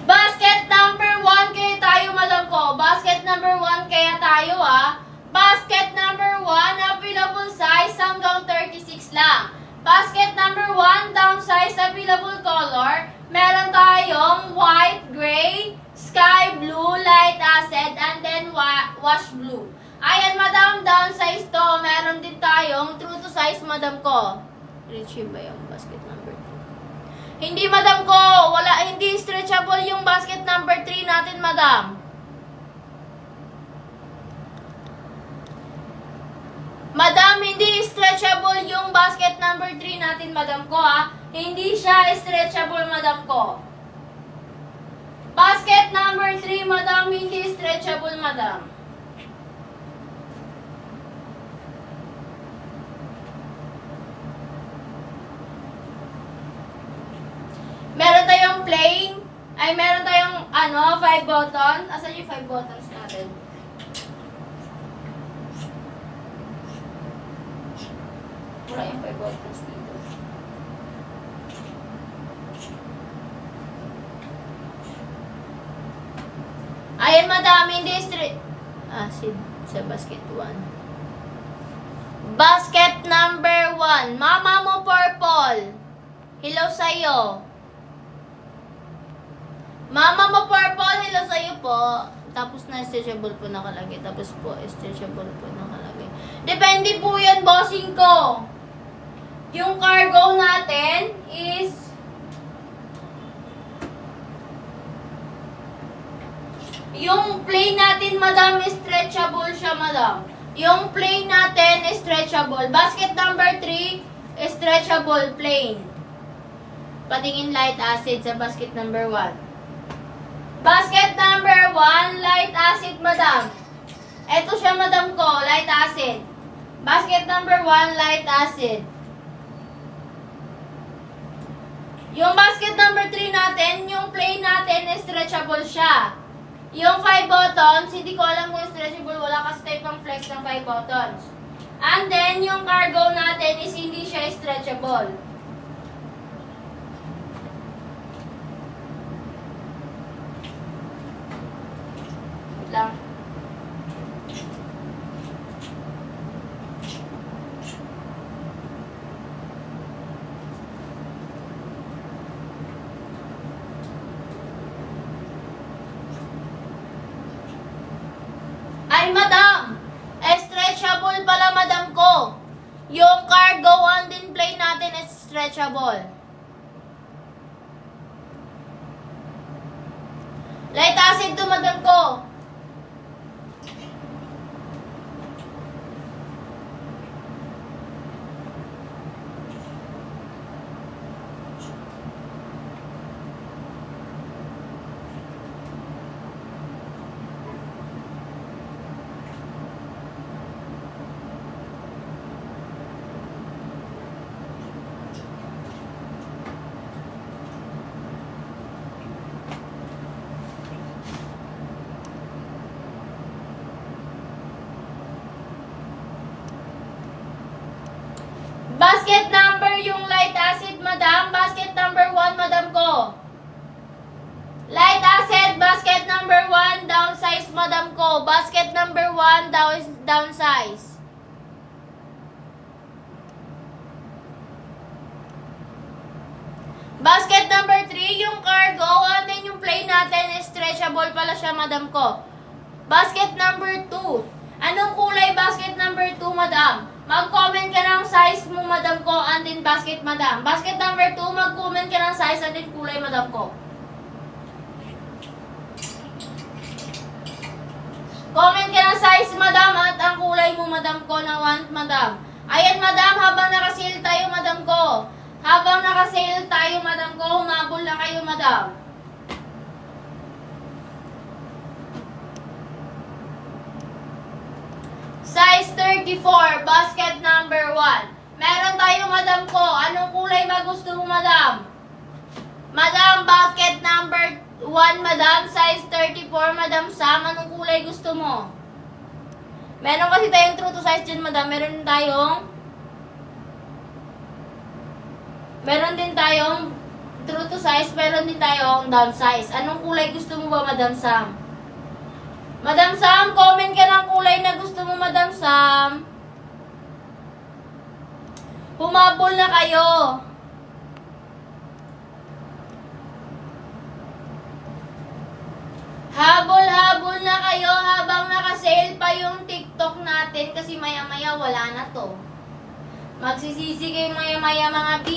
Basket number 1 kaya tayo, madam ko. Basket number 1 kaya tayo, ha. Basket number 1, available size hanggang 36 lang. Basket number 1, down size, available color. Meron tayong white, gray, sky blue, light acid, and then wash blue. Ayan, madam, down size to. Meron din tayong true to size, madam ko. Richie ba yung basket number 2? Hindi, madam ko. Hindi stretchable yung basket number 3 natin, madam. Madam, hindi stretchable yung basket number 3 natin, madam ko, ha. Hindi siya stretchable, madam ko. Basket number 3, madam, hindi stretchable, madam. Meron tayong plain, meron tayong, 5 buttons. Asan yung 5 buttons natin? Wala yung 5 buttons dito. Ayan, madam, hindi straight. Sa basket 1. Basket number 1. Mama mo purple. Hello sa'yo. Mama mo purple, hello sa'yo po. Tapos na stretchable po nakalagay. Tapos po, stretchable po nakalagay. Depende po yan, bossing ko. Yung cargo natin is yung plain natin, madam, stretchable siya, madam. Yung plain natin stretchable. Basket number 3, stretchable plain. Patingin light acid sa basket number 1. Basket number 1, light acid, madam. Ito siya, madam ko, light acid. Basket number 1, light acid. Yung basket number 3 natin, yung plain natin, stretchable siya. Yung 5 buttons, hindi ko alam kung stretchable, wala kasi tayo pang flex ng 5 buttons. And then, yung cargo natin is hindi siya stretchable. Wait lang. Ay, madam! Stretchable pala, madam ko. Yung cargo on din plain natin is stretchable. Light acid to, madam ko. basket number 1, downsize, madam ko. Basket number 1, downsize. Basket number 3, yung cargo, and then yung plain natin, stretchable pala siya, madam ko. Basket number 2. Anong kulay basket number 2, madam? Mag-comment ka ng size mo, madam ko, and then basket, madam. Basket number 2, mag-comment ka ng size and then kulay, madam ko. Comment ka ng size, madam, at ang kulay mo, madam ko, na want, madam. Ayan, madam, habang nakasale tayo, madam ko. Habang nakasale tayo, madam ko, humabol na kayo, madam. Size 34, basket number 1. Meron tayo, madam ko. Anong kulay ba gusto mo, madam? Madam, basket number 1, madam. Size 34, madam Sam. Anong kulay gusto mo? Meron kasi tayong true to size dyan, madam. Meron din tayong true to size. Meron din tayong down size. Anong kulay gusto mo ba, madam Sam? Madam Sam, comment ka ng kulay na gusto mo, madam Sam. Humabol na kayo. Habol-habol na kayo habang nakasale pa yung TikTok natin kasi maya-maya wala na to. Magsisisi kayo maya-maya, mga B.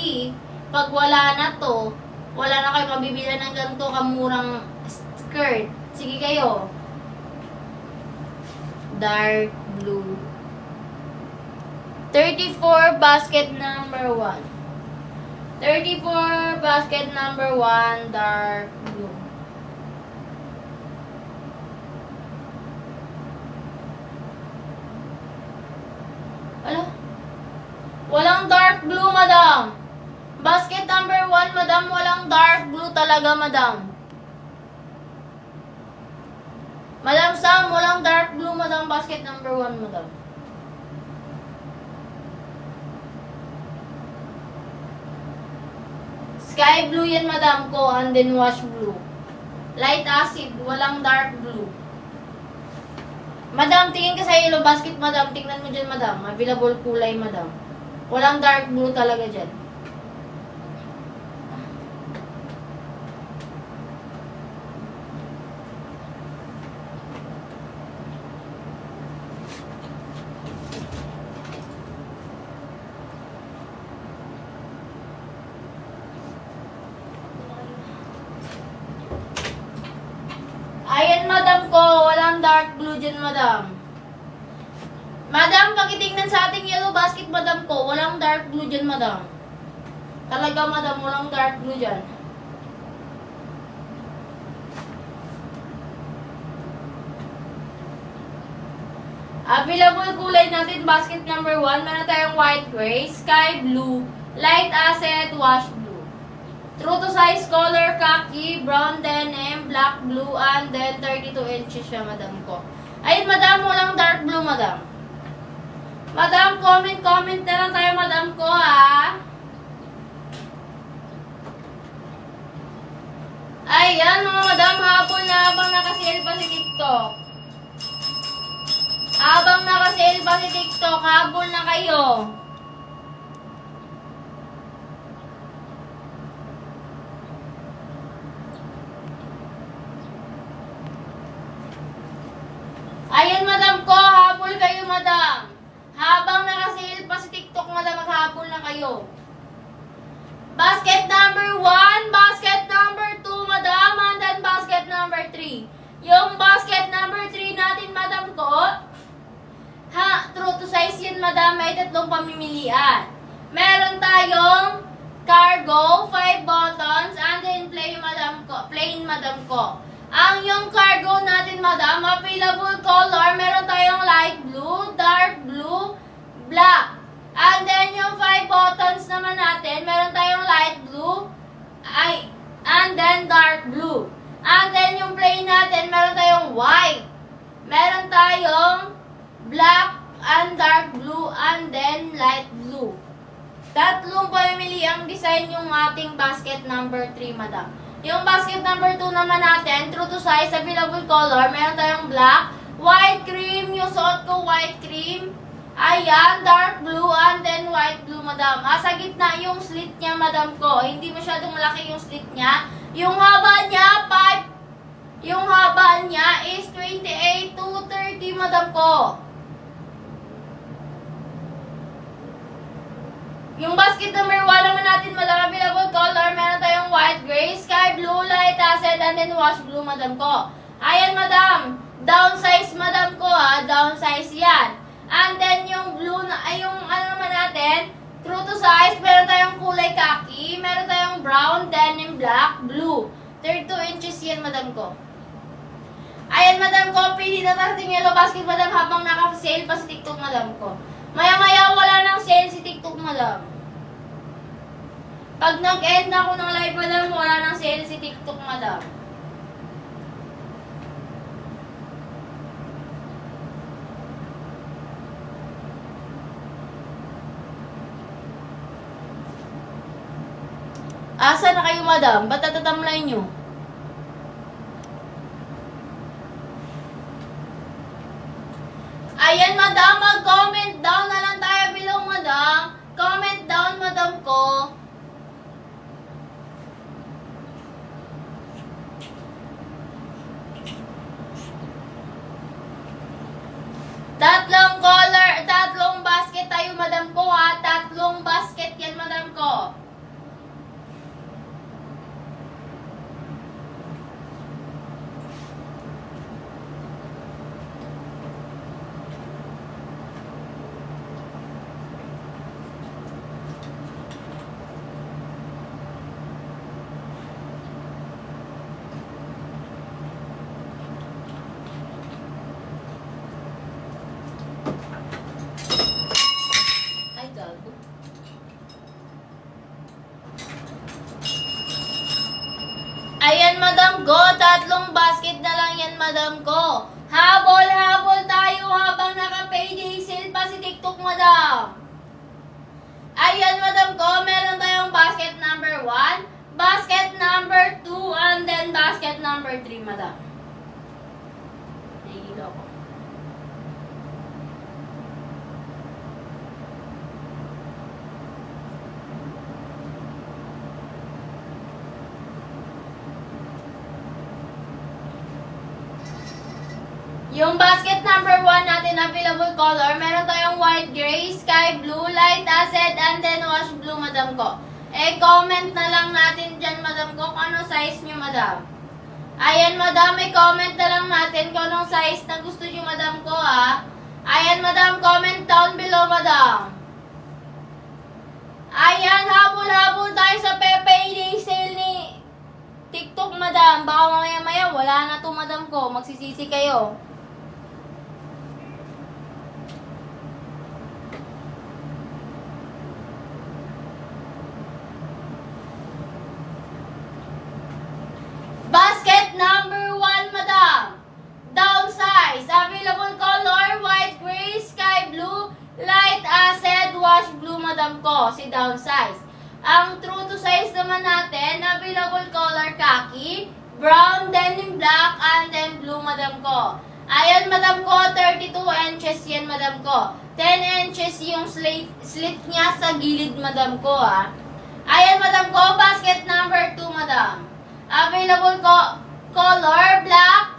Pag wala na to, wala na kayo mabibili ng ganito kamurang skirt. Sige kayo. Dark blue. 34 basket number 1. 34 basket number 1, dark blue. Ala? Walang dark blue, madam. Basket number 1, madam, walang dark blue talaga, madam. Madam Sam, walang dark blue, madam. Basket number 1, madam. Sky blue yan, madam ko, and then wash blue. Light acid, walang dark blue. Madam, tingin ka sa yellow basket, madam. Tingnan mo dyan, madam. Available kulay, madam. Walang dark blue talaga dyan. Ayan, madam ko. Walang dark blue dyan, madam. Madam, pakitingnan sa ating yellow basket, madam ko. Walang dark blue dyan, madam. Talaga, madam. Walang dark blue dyan. Available kulay natin, basket number 1. Meron tayong white gray, sky blue, light acid, wash blue. True to size color, khaki, brown denim, black blue, and then 32 inches siya, madam ko. Ayun, madam, walang dark blue, madam. Madam, comment na lang tayo, madam ko, ha? Ayan, mga madam, hapon na habang nakasale pa si TikTok. Habang nakasale pa si TikTok, habol na kayo. Ayan, madam ko, habol kayo, madam. Habang nakasale pa si TikTok, madam, maghabol na kayo. Basket number 1, basket number 2, madam, and then basket number 3. Yung basket number 3 natin, madam ko, true to size yun, madam, may tatlong pamimilian. Meron tayong cargo, 5 buttons, and then plain, madam ko. Ang yung cargo natin, madam, available color, meron tayong light blue, dark blue, black. And then yung 5 buttons naman natin, meron tayong light blue, and then dark blue. And then yung plain natin, meron tayong white. Meron tayong black and dark blue, and then light blue. Tatlong pamimili ang design yung ating basket number 3, madam. Yung basket number 2 naman natin, true to size, available color, meron tayong black, white cream, yung suot ko white cream, ayan, dark blue, and then white blue, madam. Sa gitna yung slit niya, madam ko, hindi masyadong malaki yung slit niya. Yung haba niya, yung haba niya is 28 to 30, madam ko. Yung basket number 1 naman natin, madam, available color, meron tayong white, gray, sky blue, light acid, and then wash blue, madam ko. Ayan, madam. Downsize, madam ko, ha. Downsize yan. And then, yung blue, yung ano naman natin, true to size, meron tayong kulay khaki, meron tayong brown, denim black, blue. 32 inches yan, madam ko. Ayan, madam ko, pili na natin yellow basket, madam, habang naka-sale pa si TikTok, madam ko. Maya-maya, wala nang sale si TikTok, madam. Pag nag-end na ako ng live, madam, wala nang sale si TikTok, madam. Asa na kayo, madam? Ba't natatamlay nyo? Ayan, madam, mag-comment down na lang tayo below, madam. Comment down, madam ko. Tatlong color, tatlong basket tayo, madam ko, ha. Tatlong basket yan, madam ko. Ay, gago. Ayan, madam ko. Tatlong basket na lang yan, madam ko. Habol-habol tayo habang naka-payday sale pa si TikTok, madam. Ayan, madam ko. Meron tayong basket number 1, basket number 2, and then basket number 3, madam. Nahihilo ko. Yung basket number 1 natin, available color, meron tayong white, gray, sky blue, light acid, and then wash blue, madam ko. Comment na lang natin dyan, madam ko, kung ano size nyo, madam. Ayan, madam, comment na lang natin kung anong size na gusto nyo, madam ko, ha. Ayan, madam, comment down below, madam. Ayan, habol-habol tayo sa payday sale ni TikTok, madam. Baka mamaya-maya, wala na to, madam ko. Magsisisi kayo. Basket number 1, madam. Downsize. Available color, white, gray, sky blue, light acid, wash blue, madam ko. Si downsize. Ang true to size naman natin, available color khaki, brown, denim black, and then blue, madam ko. Ayan, madam ko, 32 inches yan, madam ko. 10 inches yung slit niya sa gilid, madam ko, ha. Ayan, madam ko, basket number 2, madam. Available color, black,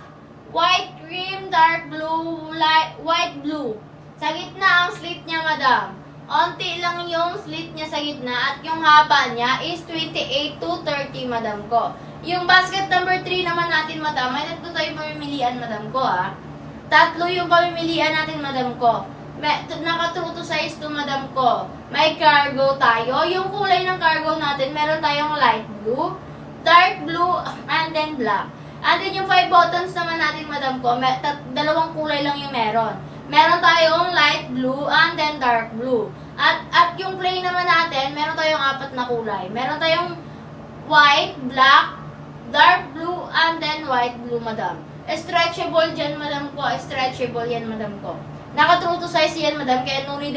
white cream, dark blue, light, white blue. Sa gitna ang slit niya, madam. Onti lang yung slit niya sa gitna at yung haba niya is 28 to 30, madam ko. Yung basket number 3 naman natin, madam, may tatlo tayong pamimilian, madam ko, ha. Tatlo yung pamimilian natin, madam ko. Naka-true to size to, madam ko. May cargo tayo. Yung kulay ng cargo natin, meron tayong light blue, dark blue, and then black. And then yung 5 buttons naman natin, madam ko, dalawang kulay lang yung meron. Meron tayong light blue and then dark blue. At yung plain naman natin, meron tayong 4 na kulay. Meron tayong white, black, dark blue, and then white blue, madam. Stretchable dyan, madam ko. Stretchable yan, madam ko. Naka-true to size yan, madam. Kaya no need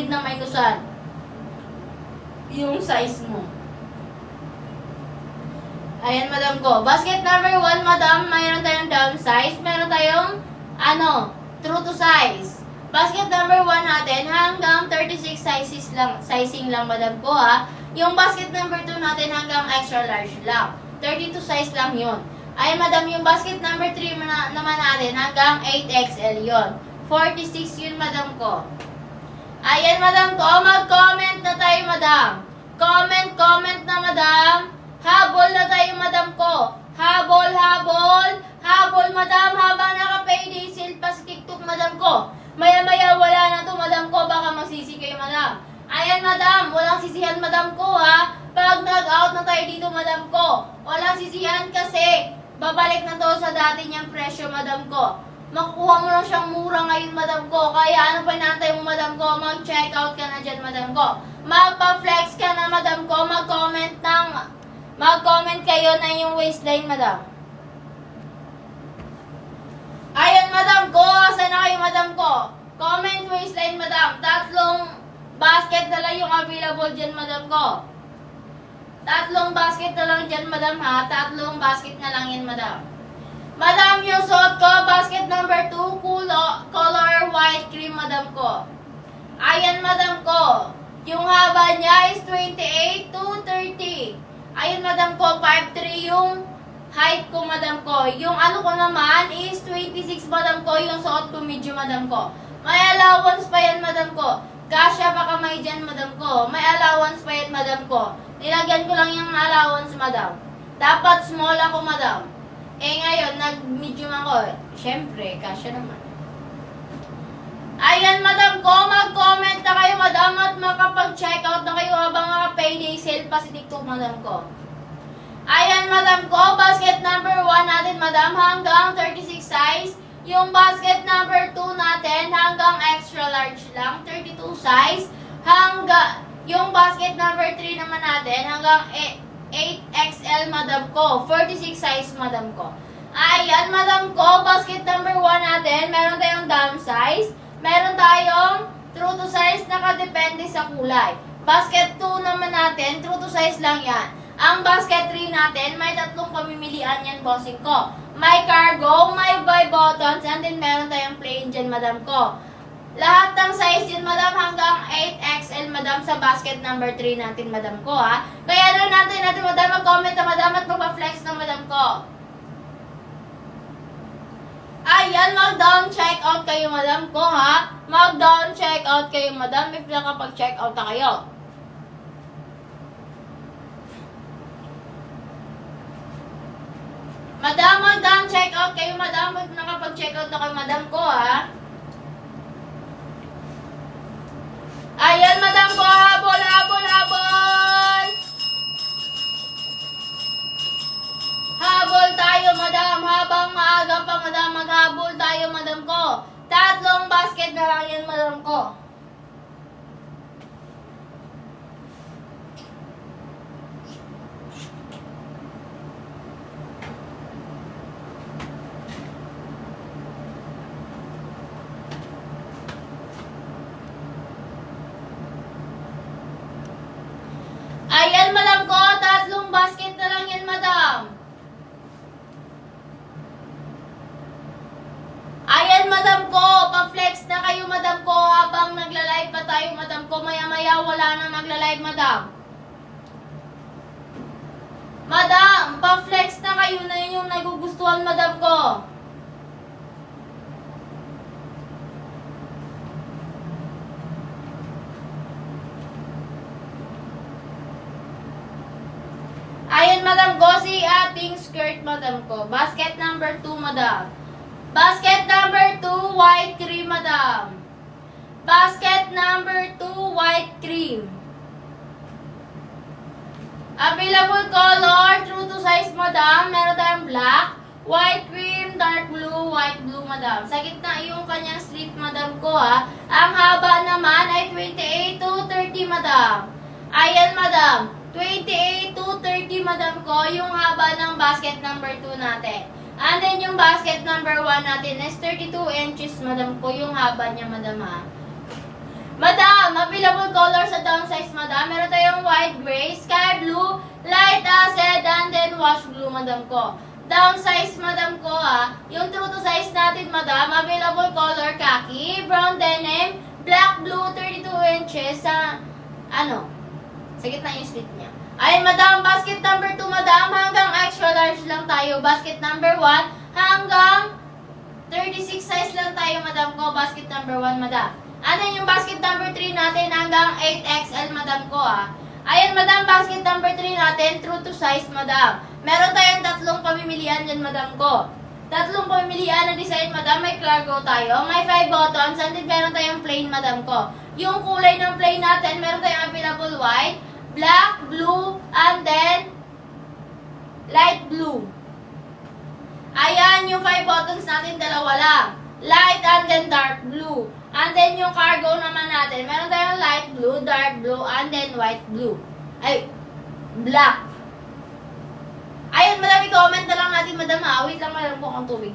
na minusan yung size mo. Ayan, madam ko. Basket number 1, madam, mayroon tayong down size. Meron tayong, true to size. Basket number 1 natin, hanggang 36 sizing lang, madam ko, ha. Yung basket number 2 natin, hanggang extra large lang. 32 size lang yun. Ayan, madam, yung basket number 3 naman natin, hanggang 8XL yun. 46 yun, madam ko. Ayan, madam ko. Mag-comment na tayo, madam. Comment na, madam. Habol na tayo, madam ko. Habol, madam. Habang naka-payday sale pa sa TikTok, madam ko. Maya-maya wala na to, madam ko. Baka magsisi kayo, madam. Ayan, madam. Walang sisihan, madam ko, ha. Pag nag-out na tayo dito, madam ko. Walang sisihan kasi babalik na to sa dati niyang presyo, madam ko. Makukuha mo lang siyang mura ngayon, madam ko. Kaya ano pa inaantay mo, madam ko? Mag-check out ka na dyan, madam ko. Magpa-flex ka na, madam ko. Mag-comment kayo na yung waistline, madam. Ayan, madam ko. Saan na kayo, madam ko? Comment waistline, madam. 3 basket na lang yung available dyan, madam ko. 3 basket na lang dyan, madam, ha? 3 basket na lang yan, madam. Madam, yung suot ko, basket number 2, color white cream, madam ko. Ayan, madam ko. Yung haba niya is 28 to 30. Ayan, madam ko, 5'3 yung height ko, madam ko. Yung ano ko naman is 26, madam ko. Yung suot ko, medyo, madam ko. May allowance pa yan, madam ko. Kasya pa kamay dyan, madam ko. May allowance pa yan, madam ko. Nilagyan ko lang yung allowance, madam. Dapat small ako, madam. Eh ngayon, nag-medium ako. Siyempre, kasya naman. Ayan, madam ko. Mag-comment na kayo, madam. At makapag-check out na kayo habang naka-payday sale pa si TikTok, madam ko. Ayan, madam ko. Basket number 1 natin, madam. Hanggang 36 size. Yung basket number 2 natin, hanggang extra large lang. 32 size. Yung basket number 3 naman natin, hanggang 8XL, madam ko. 46 size, madam ko. Ayan, madam ko. Basket number 1 natin, meron tayong down size. Meron tayong true to size, nakadepende sa kulay. Basket 2 naman natin, true to size lang yan. Ang basket 3 natin, may 3 pamimilian yan, bossing ko. May cargo, may buy buttons, and then meron tayong plain dyan, madam ko. Lahat ng size din, madam, hanggang 8XL, madam, sa basket number 3 natin, madam ko, ha. Kaya doon natin, madam, mag-comment na, madam, at magpa-flex na, madam ko. Ayan, mag-down check out kayo, madam ko, ha. Mag-down check out kayo, madam, if nakapag-check out na kayo. Madam, mag-down check out kayo, madam, if nakapag-check out na kayo, madam ko, ha. Ayan, madam ko, habol. Habol tayo, madam. Habang maaga pa, madam, maghabol tayo, madam ko. 3 basket na lang yan, madam ko. Ayan, madam ko. 3 basket na lang yan, madam. Ayan, madam ko. Pa-flex na kayo, madam ko. Habang nagla-live pa tayo, madam ko. Maya-maya wala na magla-live, madam. Madam, pa-flex na kayo na yun yung nagugustuhan, madam ko. Ayan, madam ko, si ating skirt, madam ko. Basket number 2, madam. Basket number 2, white cream, madam. Basket number 2, white cream. Available color, true to size, madam. Meron tayong black, white cream, dark blue, white blue, madam. Sa gitna yung kanyang slit, madam ko, ha. Ang haba naman ay 28 to 30, madam. Ayan, madam. 28 to 30, madam ko, yung haba ng basket number 2 natin. And then yung basket number 1 natin is 32 inches, madam ko, yung haba niya, madam, ha. Madam, available color sa down size, madam. Meron tayong white gray, sky blue, light acid, and then wash glue, madam ko. Downsize, madam ko, yung true to size natin, madam, available color, khaki, brown denim, black blue, 32 inches, sa gitna yung slit niya. Ay, madam, basket number 2, madam, hanggang extra large lang tayo. Basket number 1, hanggang 36 size lang tayo, madam ko. Basket number 1, madam. Ano yung basket number 3 natin, hanggang 8XL, madam ko, Ayan, madam, basket number 3 natin, true to size, madam. Meron tayong 3 pamimilian dyan, madam ko. 3 pamimilian na design, madam. May cargo tayo. May 5 buttons. And then, meron tayong plain, madam ko. Yung kulay ng plain natin, meron tayong available white, black, blue, and then light blue. Ayan, yung 5 buttons natin, 2 lang. Light and then dark blue. And then yung cargo naman natin, meron tayong light blue, dark blue, and then white blue. Ay, black. Ayun, madam, i-comment na lang natin, madam, Wait lang, madam, po ang tubig.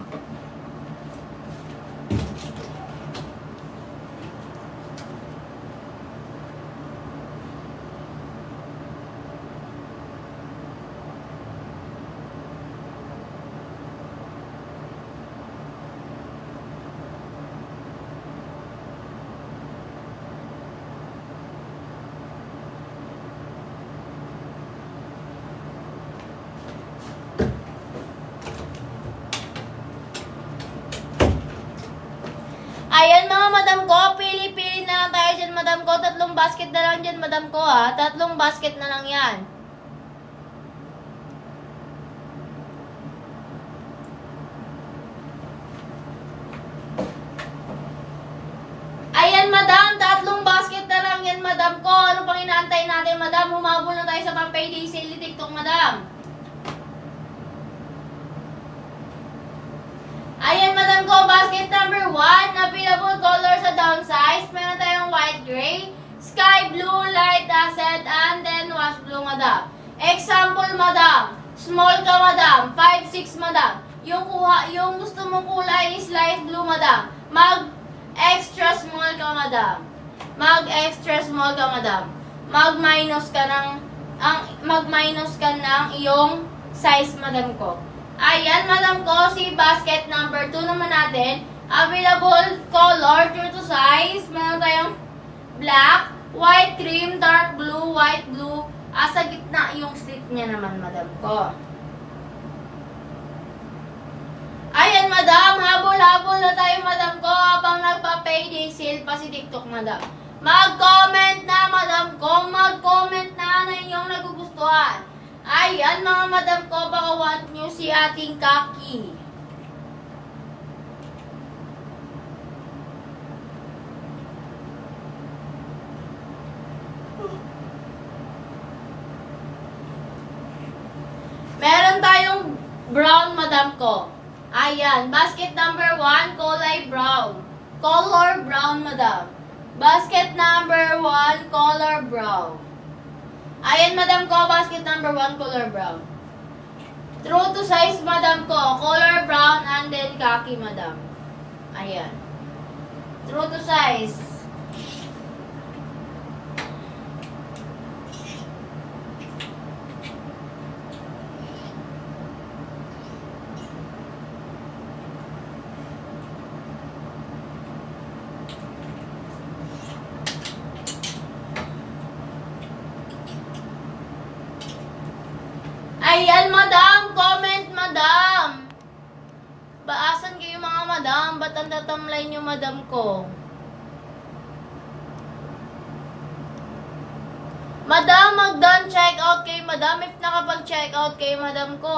Ayan, mga madam ko, pili-pili na lang tayo dyan, madam ko. 3 basket na lang dyan, madam ko, 3 basket na lang yan. Ayan, madam, 3 basket na lang yan, madam ko. Ano pang inaantay natin, madam? Humabol na tayo sa pang-payday sale ni TikTok, madam. Ayan, madam ko, basket number 1, available color sa downsize. Meron tayong white gray, sky blue, light acid, and then wash blue, madam. Example, madam, small ka, madam, 5'6", madam. Yung gusto mong kulay is light blue, madam. Mag-extra small ka, madam. Mag-extra small ka, madam. Mag-minus ka ng iyong size, madam ko. Ayan, madam ko, si basket number 2 naman natin. Available color, true to size. Meron tayong black, white cream, dark blue, white blue. Sa gitna yung slit niya naman, madam ko. Ayan, madam, habol-habol na tayo, madam ko, habang nagpa-payday sale pa si TikTok, madam. Mag-comment na, madam ko. Mag-comment na inyong nagugustuhan. Ayan, mga madam ko, baka want nyo si ating khaki. Meron tayong brown, madam ko. Ayan, basket number 1, kulay brown. Color brown, madam. Basket number 1, color brown. Ayan, madam ko, basket number 1, color brown. True to size, madam ko, color brown and then khaki, madam. Ayan. True to size. Ayan, madam. Comment, madam. Baasan kayo, mga madam. Ba't ang tatamlay nyo, madam ko? Madam, mag-done check out kayo, madam. If nakapag-check out kayo, madam ko,